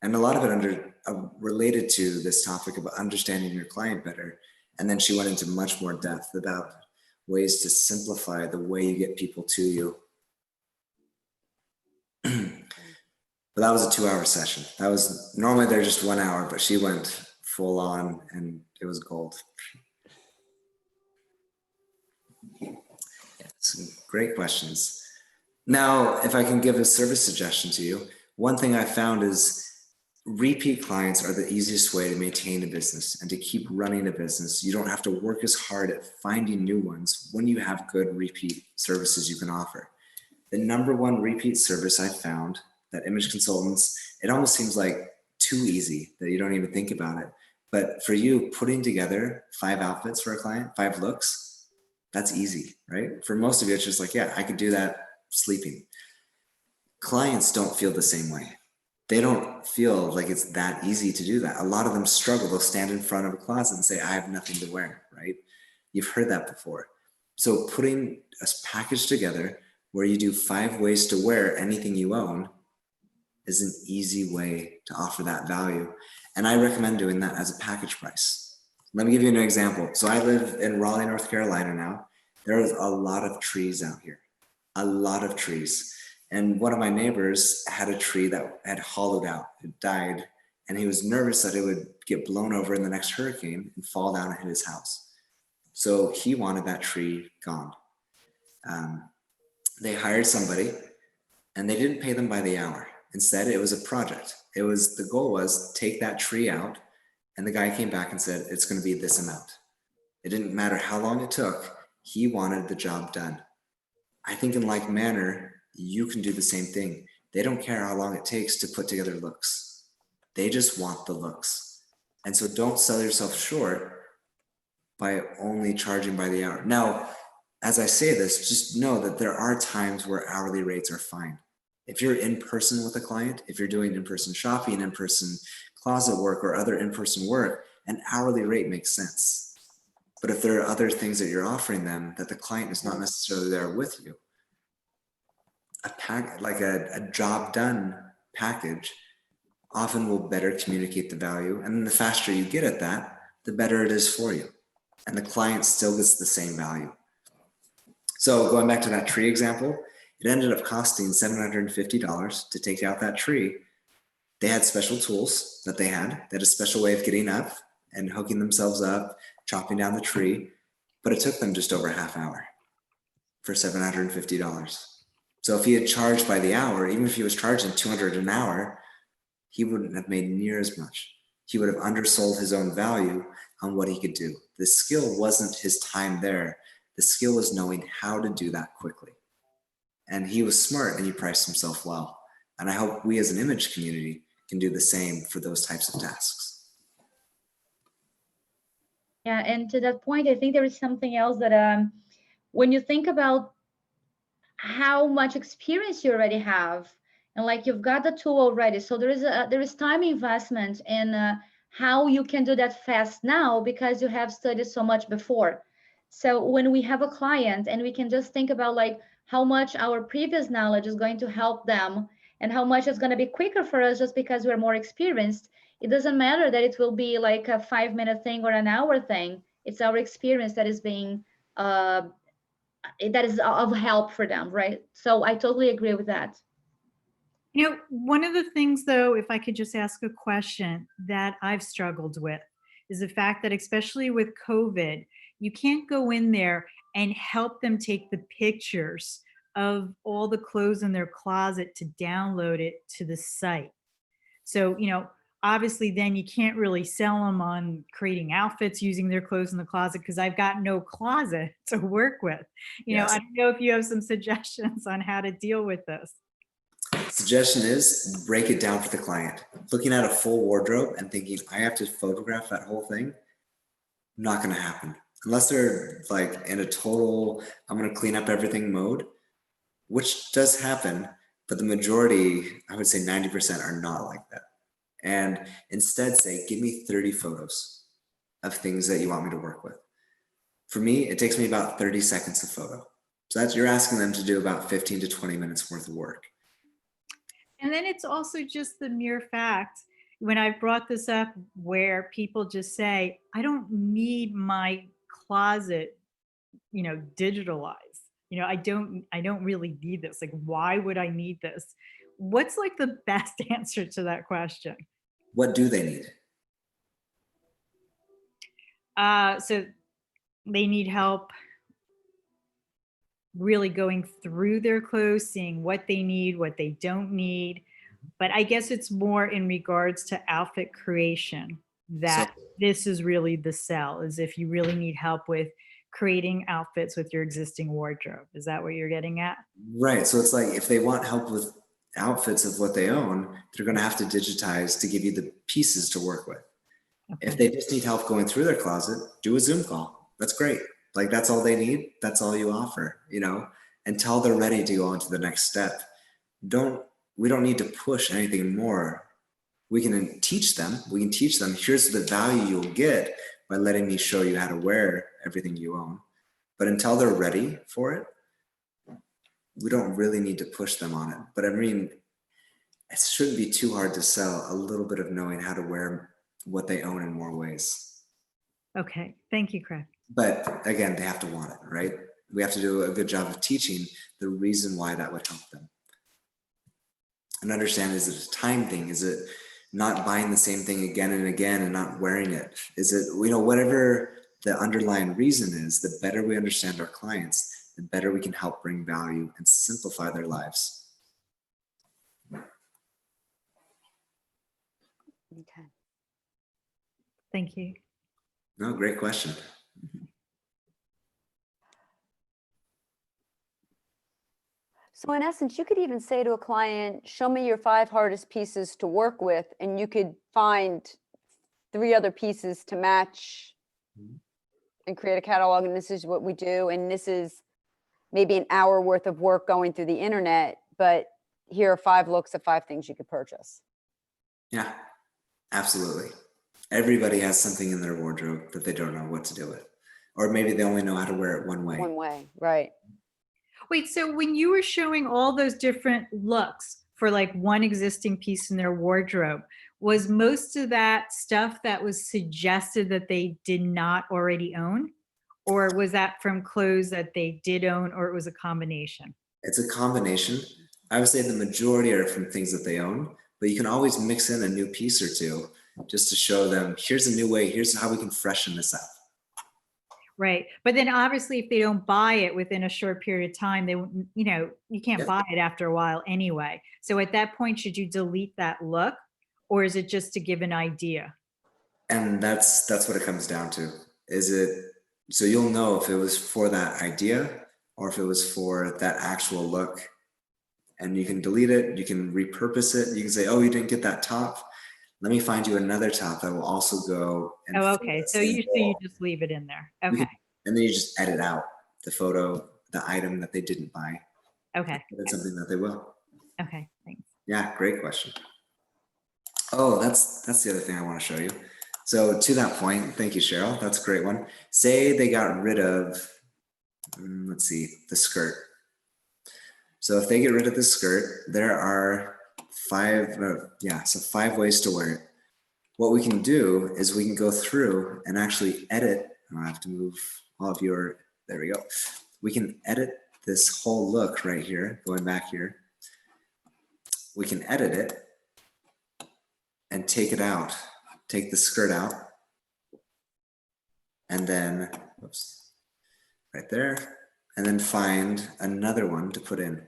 C: and a lot of it related to this topic about understanding your client better. And then she went into much more depth about ways to simplify the way you get people to you. But that was a 2-hour session. That was normally they're just 1 hour, but she went full on and it was gold. Some great questions. Now, if I can give a service suggestion to you, one thing I found is repeat clients are the easiest way to maintain a business and to keep running a business. You don't have to work as hard at finding new ones when you have good repeat services you can offer. The number one repeat service I found that image consultants, it almost seems like too easy that you don't even think about it. But for you, putting together 5 outfits for a client, 5 looks, that's easy, right? For most of you, it's just like, yeah, I could do that sleeping. Clients don't feel the same way. They don't feel like it's that easy to do that. A lot of them struggle. They'll stand in front of a closet and say, I have nothing to wear, right? You've heard that before. So putting a package together where you do 5 ways to wear anything you own is an easy way to offer that value. And I recommend doing that as a package price. Let me give you an example. So I live in Raleigh, North Carolina now. There's a lot of trees out here, a lot of trees. And one of my neighbors had a tree that had hollowed out, it died, and he was nervous that it would get blown over in the next hurricane and fall down and hit his house. So he wanted that tree gone. They hired somebody and they didn't pay them by the hour. Instead, it was a project. The goal was take that tree out, and the guy came back and said, it's going to be this amount. It didn't matter how long it took. He wanted the job done. I think in like manner, you can do the same thing. They don't care how long it takes to put together looks. They just want the looks. And so don't sell yourself short by only charging by the hour. Now, as I say this, just know that there are times where hourly rates are fine. If you're in person with a client, if you're doing in-person shopping, in-person closet work, or other in-person work, an hourly rate makes sense. But if there are other things that you're offering them that the client is not necessarily there with you, a job done package often will better communicate the value. And then the faster you get at that, the better it is for you. And the client still gets the same value. So going back to that tree example, it ended up costing $750 to take out that tree. They had special tools that they had a special way of getting up and hooking themselves up, chopping down the tree, but it took them just over a half hour for $750. So if he had charged by the hour, even if he was charging $200 an hour, he wouldn't have made near as much. He would have undersold his own value on what he could do. The skill wasn't his time there. The skill was knowing how to do that quickly. And he was smart and he priced himself well. And I hope we as an image community can do the same for those types of tasks.
A: Yeah, and to that point, I think there is something else that when you think about how much experience you already have, and like you've got the tool already, so there is time investment in how you can do that fast now because you have studied so much before. So when we have a client and we can just think about like how much our previous knowledge is going to help them and how much it's going to be quicker for us just because we're more experienced, it doesn't matter that it will be like a 5-minute thing or an hour thing. It's our experience that is being that is of help for them, right? So I totally agree with that.
E: You know, one of the things, though, if I could just ask a question that I've struggled with is the fact that, especially with COVID, you can't go in there and help them take the pictures of all the clothes in their closet to download it to the site. So, you know, obviously then you can't really sell them on creating outfits using their clothes in the closet because I've got no closet to work with. You know, I don't know if you have some suggestions on how to deal with this.
C: Suggestion is break it down for the client. Looking at a full wardrobe and thinking I have to photograph that whole thing, not going to happen. Unless they're like in a total, I'm going to clean up everything mode, which does happen, but the majority, I would say 90% are not like that. And instead say, give me 30 photos of things that you want me to work with. For me, it takes me about 30 seconds of photo. So that's, you're asking them to do about 15 to 20 minutes worth of work.
E: And then it's also just the mere fact, when I brought this up, where people just say, I don't need my closet, digitalized. I don't really need this. Like, why would I need this? What's like the best answer to that question?
C: What do they need?
E: So they need help really going through their clothes, seeing what they need, what they don't need. But I guess it's more in regards to outfit creation that this is really the sell, is if you really need help with creating outfits with your existing wardrobe. Is that what you're getting at?
C: Right. So it's like, if they want help with outfits of what they own, they're going to have to digitize to give you the pieces to work with.
E: Okay.
C: If they just need help going through their closet, do a Zoom call. That's great. Like, that's all they need. That's all you offer, until they're ready to go on to the next step. We don't need to push anything more. We can teach them. Here's the value you'll get by letting me show you how to wear everything you own. But until they're ready for it, we don't really need to push them on it. But I mean, it shouldn't be too hard to sell a little bit of knowing how to wear what they own in more ways.
E: Okay. Thank you, Craig.
C: But again, they have to want it, right? We have to do a good job of teaching the reason why that would help them. And understand, is it a time thing? Is it not buying the same thing again and again and not wearing it? Is it, whatever the underlying reason is, the better we understand our clients, the better we can help bring value and simplify their lives.
D: Okay.
E: Thank you.
C: No, great question.
D: So in essence, you could even say to a client, show me your 5 hardest pieces to work with, and you could find 3 other pieces to match and create a catalog. And this is what we do. And this is maybe an hour worth of work going through the internet, but here are 5 looks of 5 things you could purchase.
C: Yeah, absolutely. Everybody has something in their wardrobe that they don't know what to do with. Or maybe they only know how to wear it one way.
D: One way, right.
E: Wait, so when you were showing all those different looks for like one existing piece in their wardrobe, was most of that stuff that was suggested that they did not already own? Or was that from clothes that they did own, or it was a combination?
C: It's a combination. I would say the majority are from things that they own, but you can always mix in a new piece or two just to show them, here's a new way, here's how we can freshen this up.
E: Right. But then obviously if they don't buy it within a short period of time, they, you can't buy it after a while anyway. So at that point, should you delete that look, or is it just to give an idea?
C: And that's what it comes down to. Is it, so you'll know if it was for that idea or if it was for that actual look, and you can delete it. You can repurpose it. You can say, oh, you didn't get that top. Let me find you another top that will also go. And
E: okay. So you just leave it in there. Okay.
C: And then you just edit out the photo, the item that they didn't buy.
E: Okay.
C: It's something that they will.
E: Okay. Thanks.
C: Yeah, great question. Oh, that's the other thing I want to show you. So to that point, thank you, Cheryl. That's a great one. Say they got rid of, let's see, the skirt. So if they get rid of the skirt, there are 5 ways to wear it. What we can do is we can go through and actually edit. I have to move all of your, there we go. We can edit this whole look right here, going back here. We can edit it and take it out, take the skirt out, and then, oops, right there, and then find another one to put in.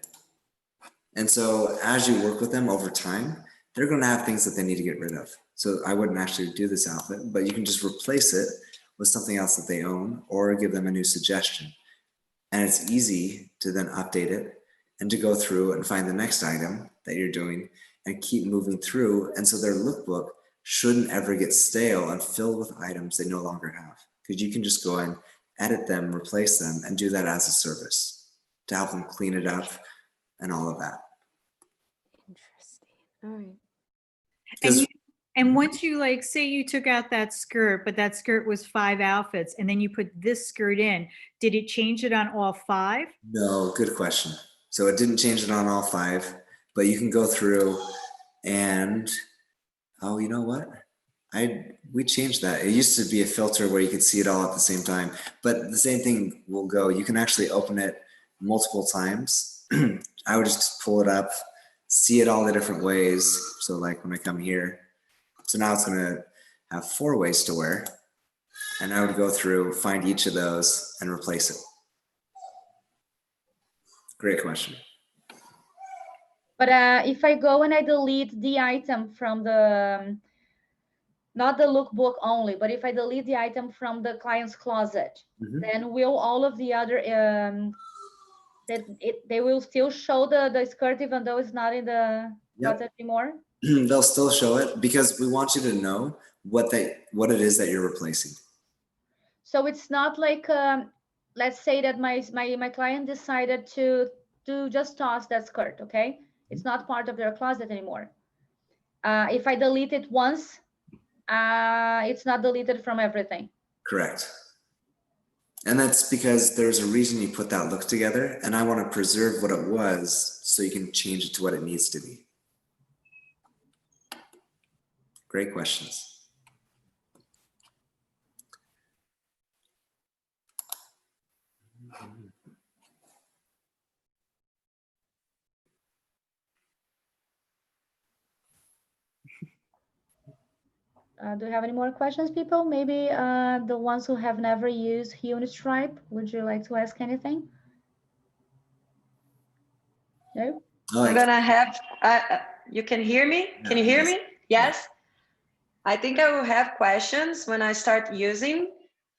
C: And so as you work with them over time, they're going to have things that they need to get rid of. So I wouldn't actually do this outfit, but you can just replace it with something else that they own or give them a new suggestion. And it's easy to then update it and to go through and find the next item that you're doing and keep moving through. And so their lookbook shouldn't ever get stale and filled with items they no longer have, because you can just go and edit them, replace them, and do that as a service to help them clean it up and all of that.
D: Interesting. All right.
E: And once you like, say you took out that skirt, but that skirt was 5 outfits, and then you put this skirt in, did it change it on all 5?
C: No, good question. So it didn't change it on all 5, but you can go through and, oh, you know what? We changed that. It used to be a filter where you could see it all at the same time, but the same thing will go. You can actually open it multiple times. I would just pull it up, see it all the different ways. So like when I come here, so now it's gonna have 4 ways to wear. And I would go through, find each of those and replace it. Great question.
A: But if I go and I delete the item from the, not the lookbook only, but if I delete the item from the client's closet, then will all of the other, they will still show the skirt even though it's not in the closet anymore?
C: They'll still show it because we want you to know what it is that you're replacing.
A: So it's not like, let's say that my client decided to just toss that skirt, okay? It's not part of their closet anymore. If I delete it once, it's not deleted from everything.
C: Correct. And that's because there's a reason you put that look together, and I want to preserve what it was so you can change it to what it needs to be. Great questions.
A: Do you have any more questions, people? Maybe the ones who have never used Hue Stripe, would you like to ask anything? No?
B: I'm gonna have, you can hear me? Can you hear me? Yes? I think I will have questions when I start using,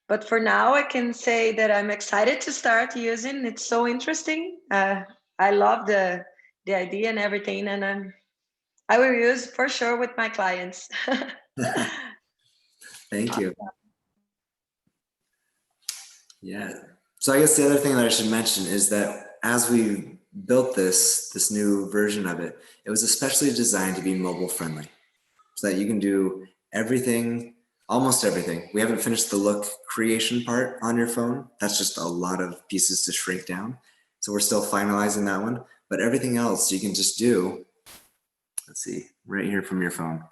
B: but for now I can say that I'm excited to start using. It's so interesting. I love the idea and everything, and I will use for sure with my clients.
C: Thank you. Yeah. So I guess the other thing that I should mention is that as we built this new version of it, it was especially designed to be mobile friendly so that you can do everything, almost everything. We haven't finished the look creation part on your phone. That's just a lot of pieces to shrink down. So we're still finalizing that one, but everything else you can just do, let's see, right here from your phone.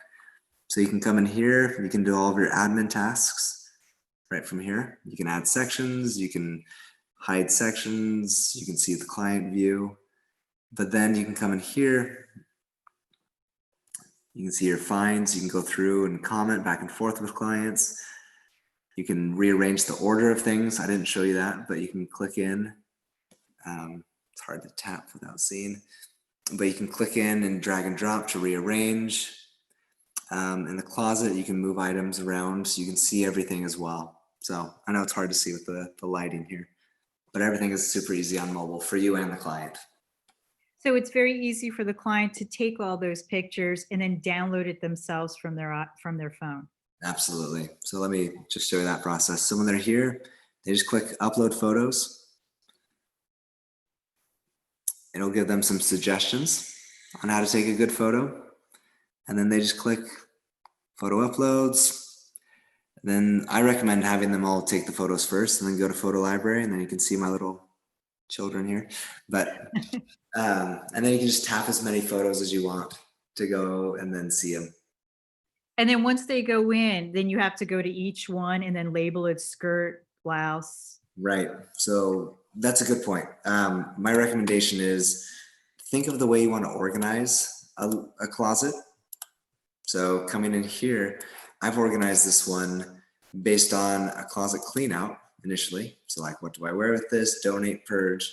C: So you can come in here, you can do all of your admin tasks right from here. You can add sections, you can hide sections, you can see the client view, but then you can come in here, you can see your finds, you can go through and comment back and forth with clients. You can rearrange the order of things. I didn't show you that, but you can click in. It's hard to tap without seeing, but you can click in and drag and drop to rearrange. In the closet, you can move items around so you can see everything as well. So I know it's hard to see with the lighting here, but everything is super easy on mobile for you and the client.
E: So it's very easy for the client to take all those pictures and then download it themselves from their phone.
C: Absolutely. So let me just show you that process. So when they're here, they just click upload photos. It'll give them some suggestions on how to take a good photo. And then they just click photo uploads. Then I recommend having them all take the photos first and then go to photo library, and then you can see my little children here. But and then you can just tap as many photos as you want to go and then see them.
E: And then once they go in, then you have to go to each one and then label it skirt, blouse.
C: Right. So that's a good point. My recommendation is think of the way you want to organize a closet. So coming in here, I've organized this one based on a closet clean out initially. So like, what do I wear with this? Donate, purge.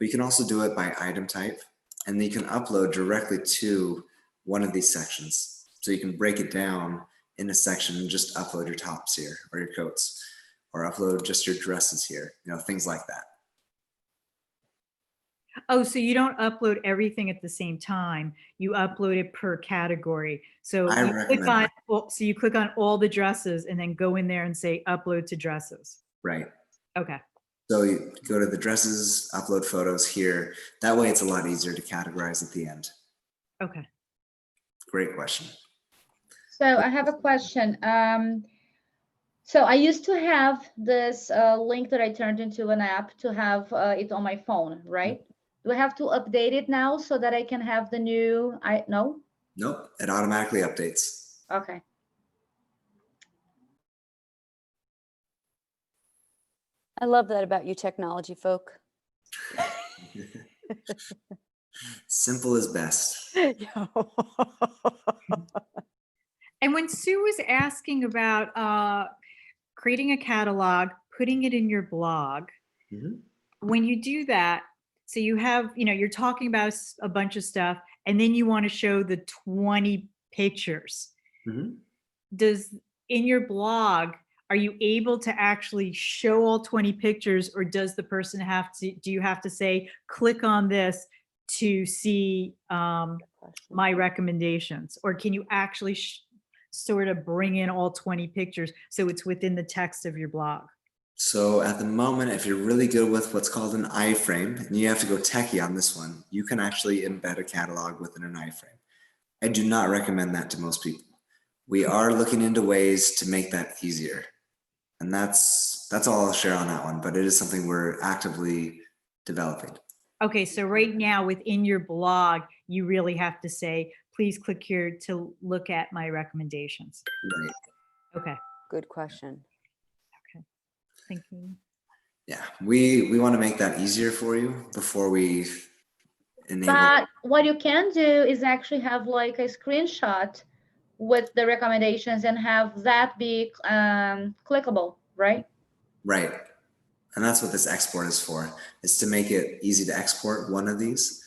C: But you can also do it by item type, and then you can upload directly to one of these sections. So you can break it down in a section and just upload your tops here or your coats, or upload just your dresses here, things like that.
E: Oh, so you don't upload everything at the same time. You upload it per category. So you click on all the dresses and then go in there and say upload to dresses.
C: Right.
E: Okay.
C: So you go to the dresses, upload photos here. That way it's a lot easier to categorize at the end.
E: Okay.
C: Great question.
A: So I have a question. So I used to have this link that I turned into an app to have it on my phone, right? Do I have to update it now so that I can have the new, no?
C: Nope, it automatically updates.
A: Okay.
D: I love that about you technology folk.
C: Simple is best.
E: And when Sue was asking about creating a catalog, putting it in your blog,
C: Mhm.
E: when you do that, so you have, you're talking about a bunch of stuff, and then you want to show the 20 pictures.
C: Mhm.
E: In your blog, are you able to actually show all 20 pictures, or does the person do you have to say, click on this to see my recommendations? Or can you actually sort of bring in all 20 pictures so it's within the text of your blog?
C: So at the moment, if you're really good with what's called an iframe, and you have to go techie on this one, you can actually embed a catalog within an iframe. I do not recommend that to most people. We are looking into ways to make that easier. And that's all I'll share on that one, but it is something we're actively developing.
E: Okay, so right now within your blog, you really have to say, please click here to look at my recommendations.
C: Right.
E: Okay.
D: Good question.
E: Okay. Thinking.
C: Yeah, we want to make that easier for you before we enable.
A: But what you can do is actually have like a screenshot with the recommendations and have that be clickable, right?
C: Right. And that's what this export is for, is to make it easy to export one of these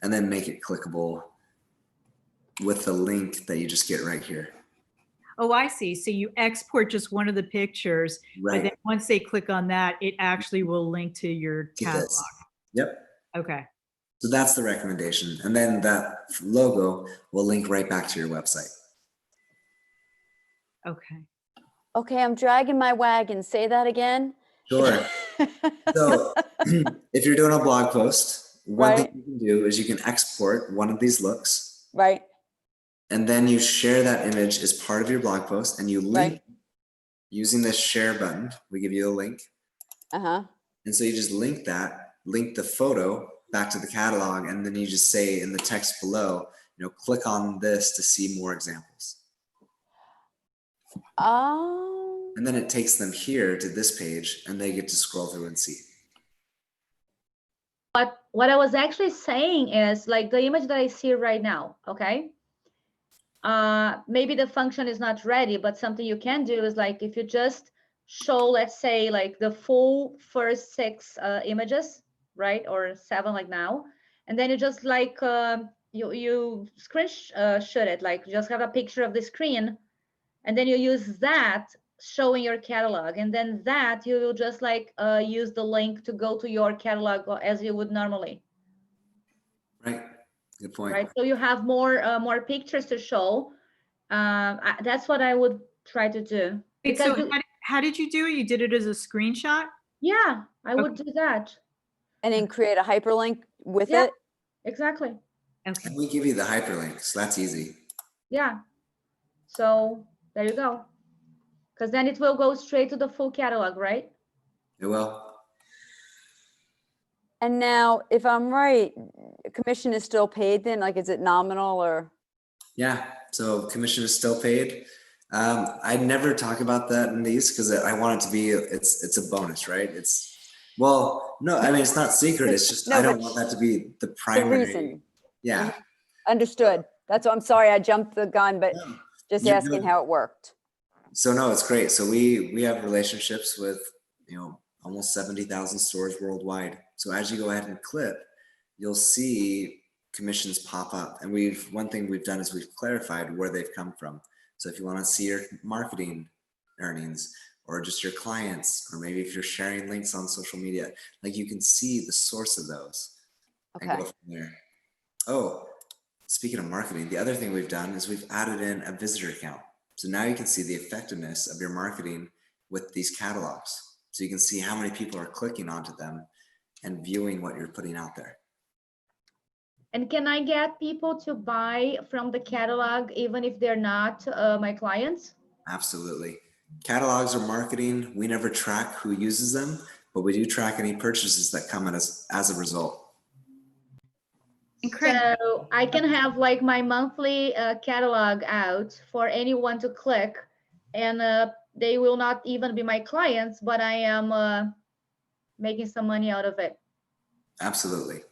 C: and then make it clickable with the link that you just get right here.
E: Oh, I see. So you export just one of the pictures,
C: Right.
E: but then once they click on that, it actually will link to your catalog.
C: Yep.
E: Okay.
C: So that's the recommendation. And then that logo will link right back to your website.
E: Okay.
D: Okay, I'm dragging my wagon. Say that again.
C: Sure. So if you're doing a blog post, one thing you can do is you can export one of these looks.
D: Right.
C: And then you share that image as part of your blog post and you link using this share button. We give you a link.
D: Uh-huh.
C: And so you just link the photo back to the catalog, and then you just say in the text below, click on this to see more examples.
D: Oh.
C: And then it takes them here to this page and they get to scroll through and see.
A: But what I was actually saying is like the image that I see right now, okay? Maybe the function is not ready, but something you can do is like if you just show, let's say like the full first 6 images, right? Or 7 like now. And then you just like, you screenshot it, like just have a picture of the screen. And then you use that showing your catalog. And then that you will just like use the link to go to your catalog as you would normally.
C: Right. Good point.
A: Right. So you have more pictures to show. That's what I would try to do.
E: Wait, so how did you do it? You did it as a screenshot?
A: Yeah, I would do that.
D: And then create a hyperlink with it?
A: Exactly.
E: Okay.
C: And we give you the hyperlink, so that's easy.
A: Yeah. So there you go. Because then it will go straight to the full catalog, right?
C: It will.
D: And now, if I'm right, commission is still paid then? Like, is it nominal or?
C: Yeah, so commission is still paid. I never talk about that in these because I want it to be, it's a bonus, right? Well, no, I mean, it's not secret. It's just, I don't want that to be the primary.
D: The reason.
C: Yeah.
D: Understood. That's what I'm sorry. I jumped the gun, but
C: No,
D: just
C: you're
D: asking
C: good.
D: how it worked.
C: So no, it's great. So we have relationships with, almost 70,000 stores worldwide. So as you go ahead and clip, you'll see commissions pop up. And one thing we've done is we've clarified where they've come from. So if you want to see your marketing earnings or just your clients, or maybe if you're sharing links on social media, like you can see the source of those and go from there. Oh, speaking of marketing, the other thing we've done is we've added in a visitor account. So now you can see the effectiveness of your marketing with these catalogs. So you can see how many people are clicking onto them and viewing what you're putting out there.
A: And can I get people to buy from the catalog even if they're not my clients?
C: Absolutely. Catalogs are marketing. We never track who uses them, but we do track any purchases that come as a result.
E: And Craig,
A: So I can have like my monthly catalog out for anyone to click, and they will not even be my clients, but I am making some money out of it.
C: Absolutely.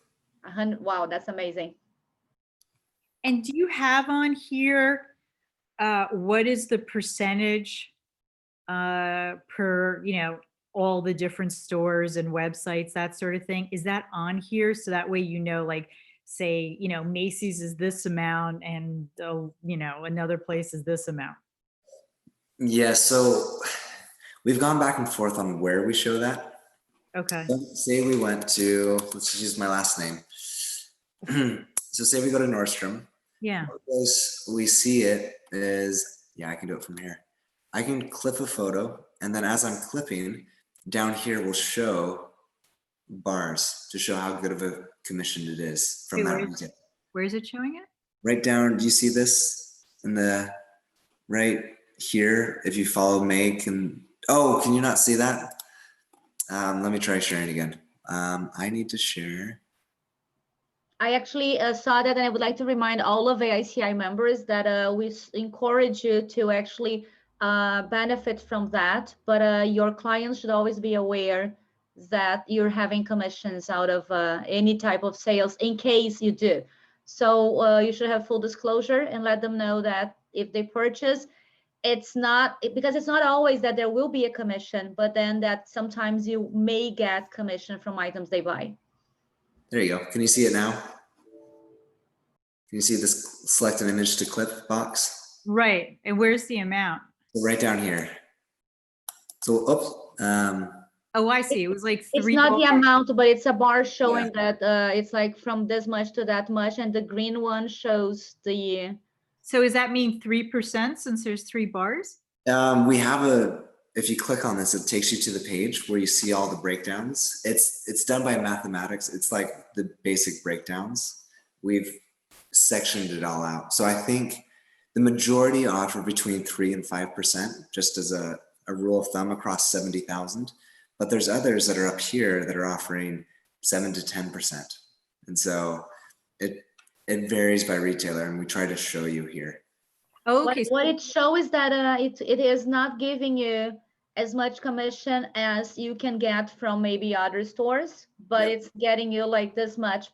A: Wow, that's amazing.
E: and do you have on here, what is the percentage per, all the different stores and websites, that sort of thing? Is that on here? So that way, like, say, Macy's is this amount and, another place is this amount.
C: Yeah, so we've gone back and forth on where we show that.
E: Okay.
C: So say we went to, let's just use my last name. So say we go to Nordstrom.
E: Yeah.
C: Place we see it is, yeah, I can do it from here. I can clip a photo, and then as I'm clipping, down here will show bars to show how good of a commission it is from
E: Wait,
C: that retail.
E: where is it showing it?
C: Right down, do you see this in the right here? If you follow Meg, can you not see that? Let me try sharing again. I need to share.
A: I actually saw that, and I would like to remind all of AICI members that we encourage you to actually benefit from that, but your clients should always be aware that you're having commissions out of any type of sales in case you do. So you should have full disclosure and let them know that if they purchase, it's not because it's not always that there will be a commission, but then that sometimes you may get commission from items they buy.
C: There you go. Can you see it now? Can you see this select an image to clip box?
E: Right. And where's the amount?
C: So right down here. So,
E: Oh, I see. It was like
A: It's
E: three.
A: not the
E: bars.
A: amount, but it's a bar showing that it's like from this much to that much, and the green one shows the.
E: So does that mean 3% since there's 3 bars?
C: we have if you click on this, it takes you to the page where you see all the breakdowns. It's done by mathematics. It's like the basic breakdowns. We've sectioned it all out. So I think the majority offer between 3 and 5%, just as a rule of thumb across 70,000. But there's others that are up here that are offering 7 to 10%. And so it varies by retailer, and we try to show you here.
E: Oh, okay.
A: What it shows is that it is not giving you as much commission as you can get from maybe other stores, but
C: Yep.
A: it's getting you like this much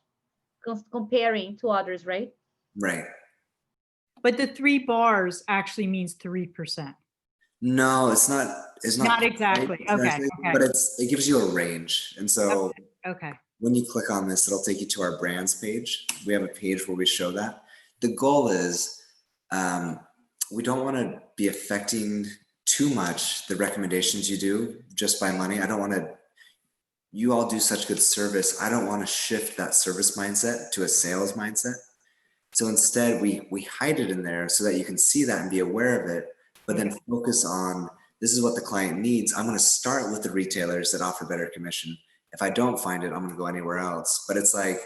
A: comparing to others, right?
C: Right.
E: But the 3 bars actually means 3%.
C: No, it's not. It's not
E: Not exactly. Okay.
C: But it gives you a range, and so
E: Okay.
C: when you click on this, it'll take you to our brands page. We have a page where we show that. The goal is we don't want to be affecting too much the recommendations you do just by money. I don't want to. You all do such good service. I don't want to shift that service mindset to a sales mindset. So instead, we hide it in there so that you can see that and be aware of it, but then focus on this is what the client needs. I'm going to start with the retailers that offer better commission. If I don't find it, I'm going to go anywhere else. But it's like,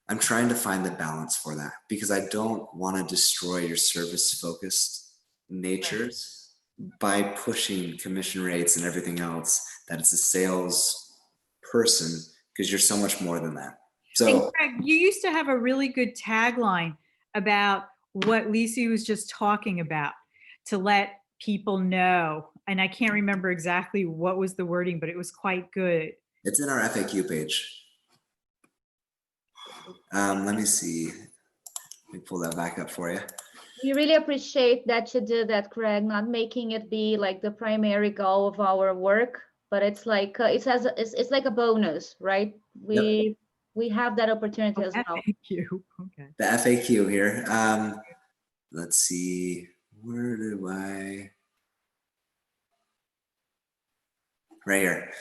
C: I'm trying to find the balance for that because I don't want to destroy your service focused natures by pushing commission rates and everything else, that it's a sales person, because you're so much more than that. So
E: Craig, you used to have a really good tagline about what Lisa was just talking about to let people know. And I can't remember exactly what was the wording, but it was quite good.
C: it's in our FAQ page. Let me see. Let me pull that back up for you.
A: We really appreciate that you do that, Craig, not making it be like the primary goal of our work, but it's like it's like a bonus, right? We have that opportunity as well.
E: FAQ. Okay.
C: The FAQ here. Let's see. Where do I? Right here.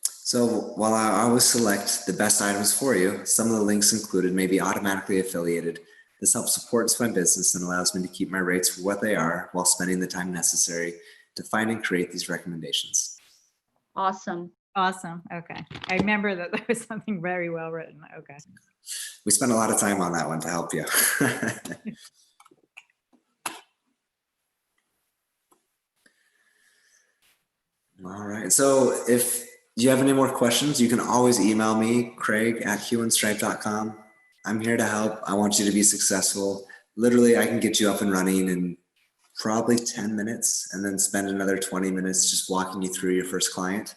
C: So while I always select the best items for you, some of the links included may be automatically affiliated. This helps support my business and allows me to keep my rates for what they are while spending the time necessary to find and create these recommendations.
A: Awesome.
E: Awesome. Okay. I remember that there was something very well written. Okay.
C: We spent a lot of time on that one to help you. All right. So if you have any more questions, you can always email me, Craig@hueandstripe.com. I'm here to help. I want you to be successful. Literally, I can get you up and running in probably 10 minutes and then spend another 20 minutes just walking you through your first client.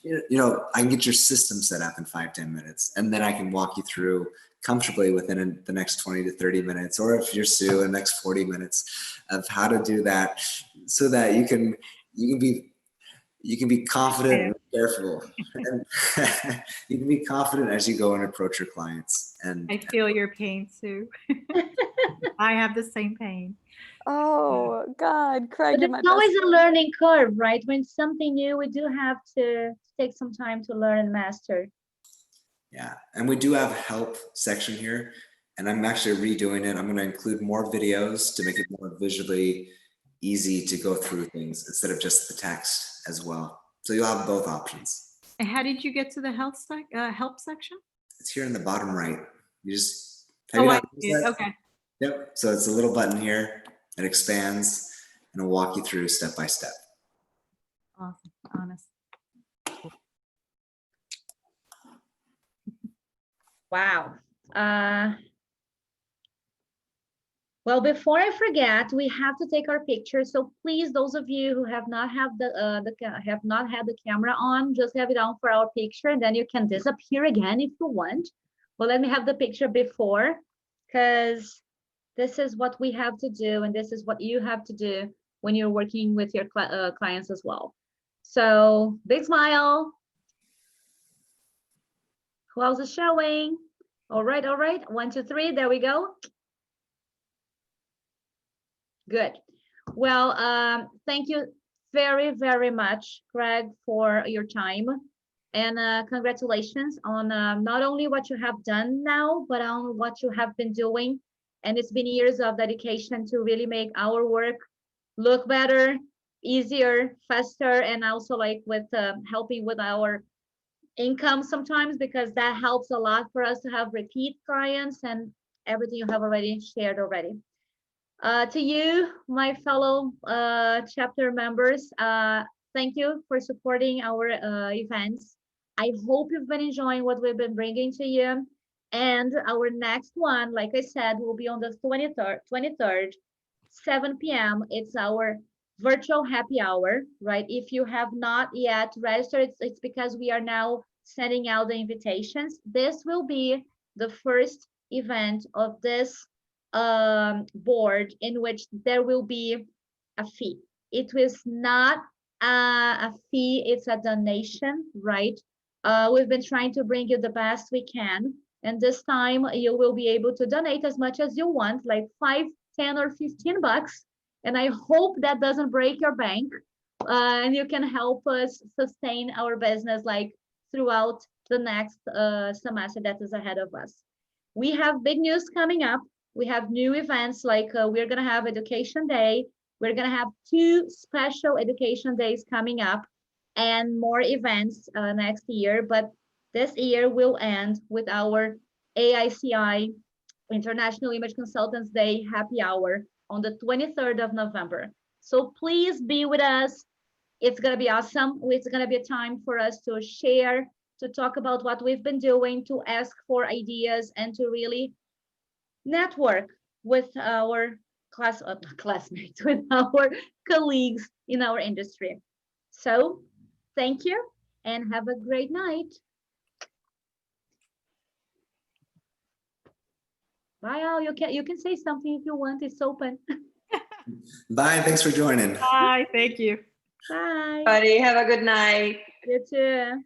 C: I can get your system set up in 5-10 minutes, and then I can walk you through comfortably within the next 20 to 30 minutes, or if you're Sue, in the next 40 minutes of how to do that so that you can be confident and careful. And you can be confident as you go and approach your clients. And
E: I feel your pain, Sue. I have the same pain.
D: Oh God, Craig,
A: But
D: you're my
A: it's always
D: best
A: a learning curve, right? When it's something new, we do have to take some time to learn and master.
C: yeah, and we do have a help section here, and I'm actually redoing it. I'm going to include more videos to make it more visually easy to go through things instead of just the text as well. So you'll have both options.
E: And how did you get to the help section?
C: It's here in the bottom right. You just
E: Oh, I
C: not
E: see
C: used
E: it.
C: that?
E: Okay.
C: Yep. So it's a little button here. It expands and it'll walk you through step by step.
E: Awesome. Honest.
A: Wow. Well, before I forget, we have to take our picture. So please, those of you who have not had the camera on, just have it on for our picture, and then you can disappear again if you want. But let me have the picture before, because this is what we have to do, and this is what you have to do when you're working with your clients as well. So big smile. Who else is showing? All right, all right. 1, 2, 3. There we go. Good. Well, thank you very, very much, Craig, for your time. And congratulations on not only what you have done now, but on what you have been doing. And it's been years of dedication to really make our work look better, easier, faster, and also like with helping with our income sometimes, because that helps a lot for us to have repeat clients and everything you have already shared already. To you, my fellow chapter members, thank you for supporting our events. I hope you've been enjoying what we've been bringing to you. And our next one, like I said, will be on the 23rd, 7 p.m. It's our virtual happy hour, right? If you have not yet registered, it's because we are now sending out the invitations. This will be the first event of this board in which there will be a fee. It was not a fee, it's a donation, right? We've been trying to bring you the best we can. And this time you will be able to donate as much as you want, like 5, 10, or 15 bucks. And I hope that doesn't break your bank. And you can help us sustain our business like throughout the next semester that is ahead of us. We have big news coming up. We have new events, like we're gonna have Education Day. We're gonna have 2 special education days coming up and more events next year. But this year will end with our AICI, International Image Consultants Day happy hour on the 23rd of November. So please be with us. It's gonna be awesome. It's gonna be a time for us to share, to talk about what we've been doing, to ask for ideas, and to really network with our classmates, with our colleagues in our industry. So thank you and have a great night. Bye, Al. You can say something if you want. It's open.
C: Bye. Thanks for joining.
E: Bye. Thank you.
A: Bye.
B: Buddy, have a good night.
A: You too.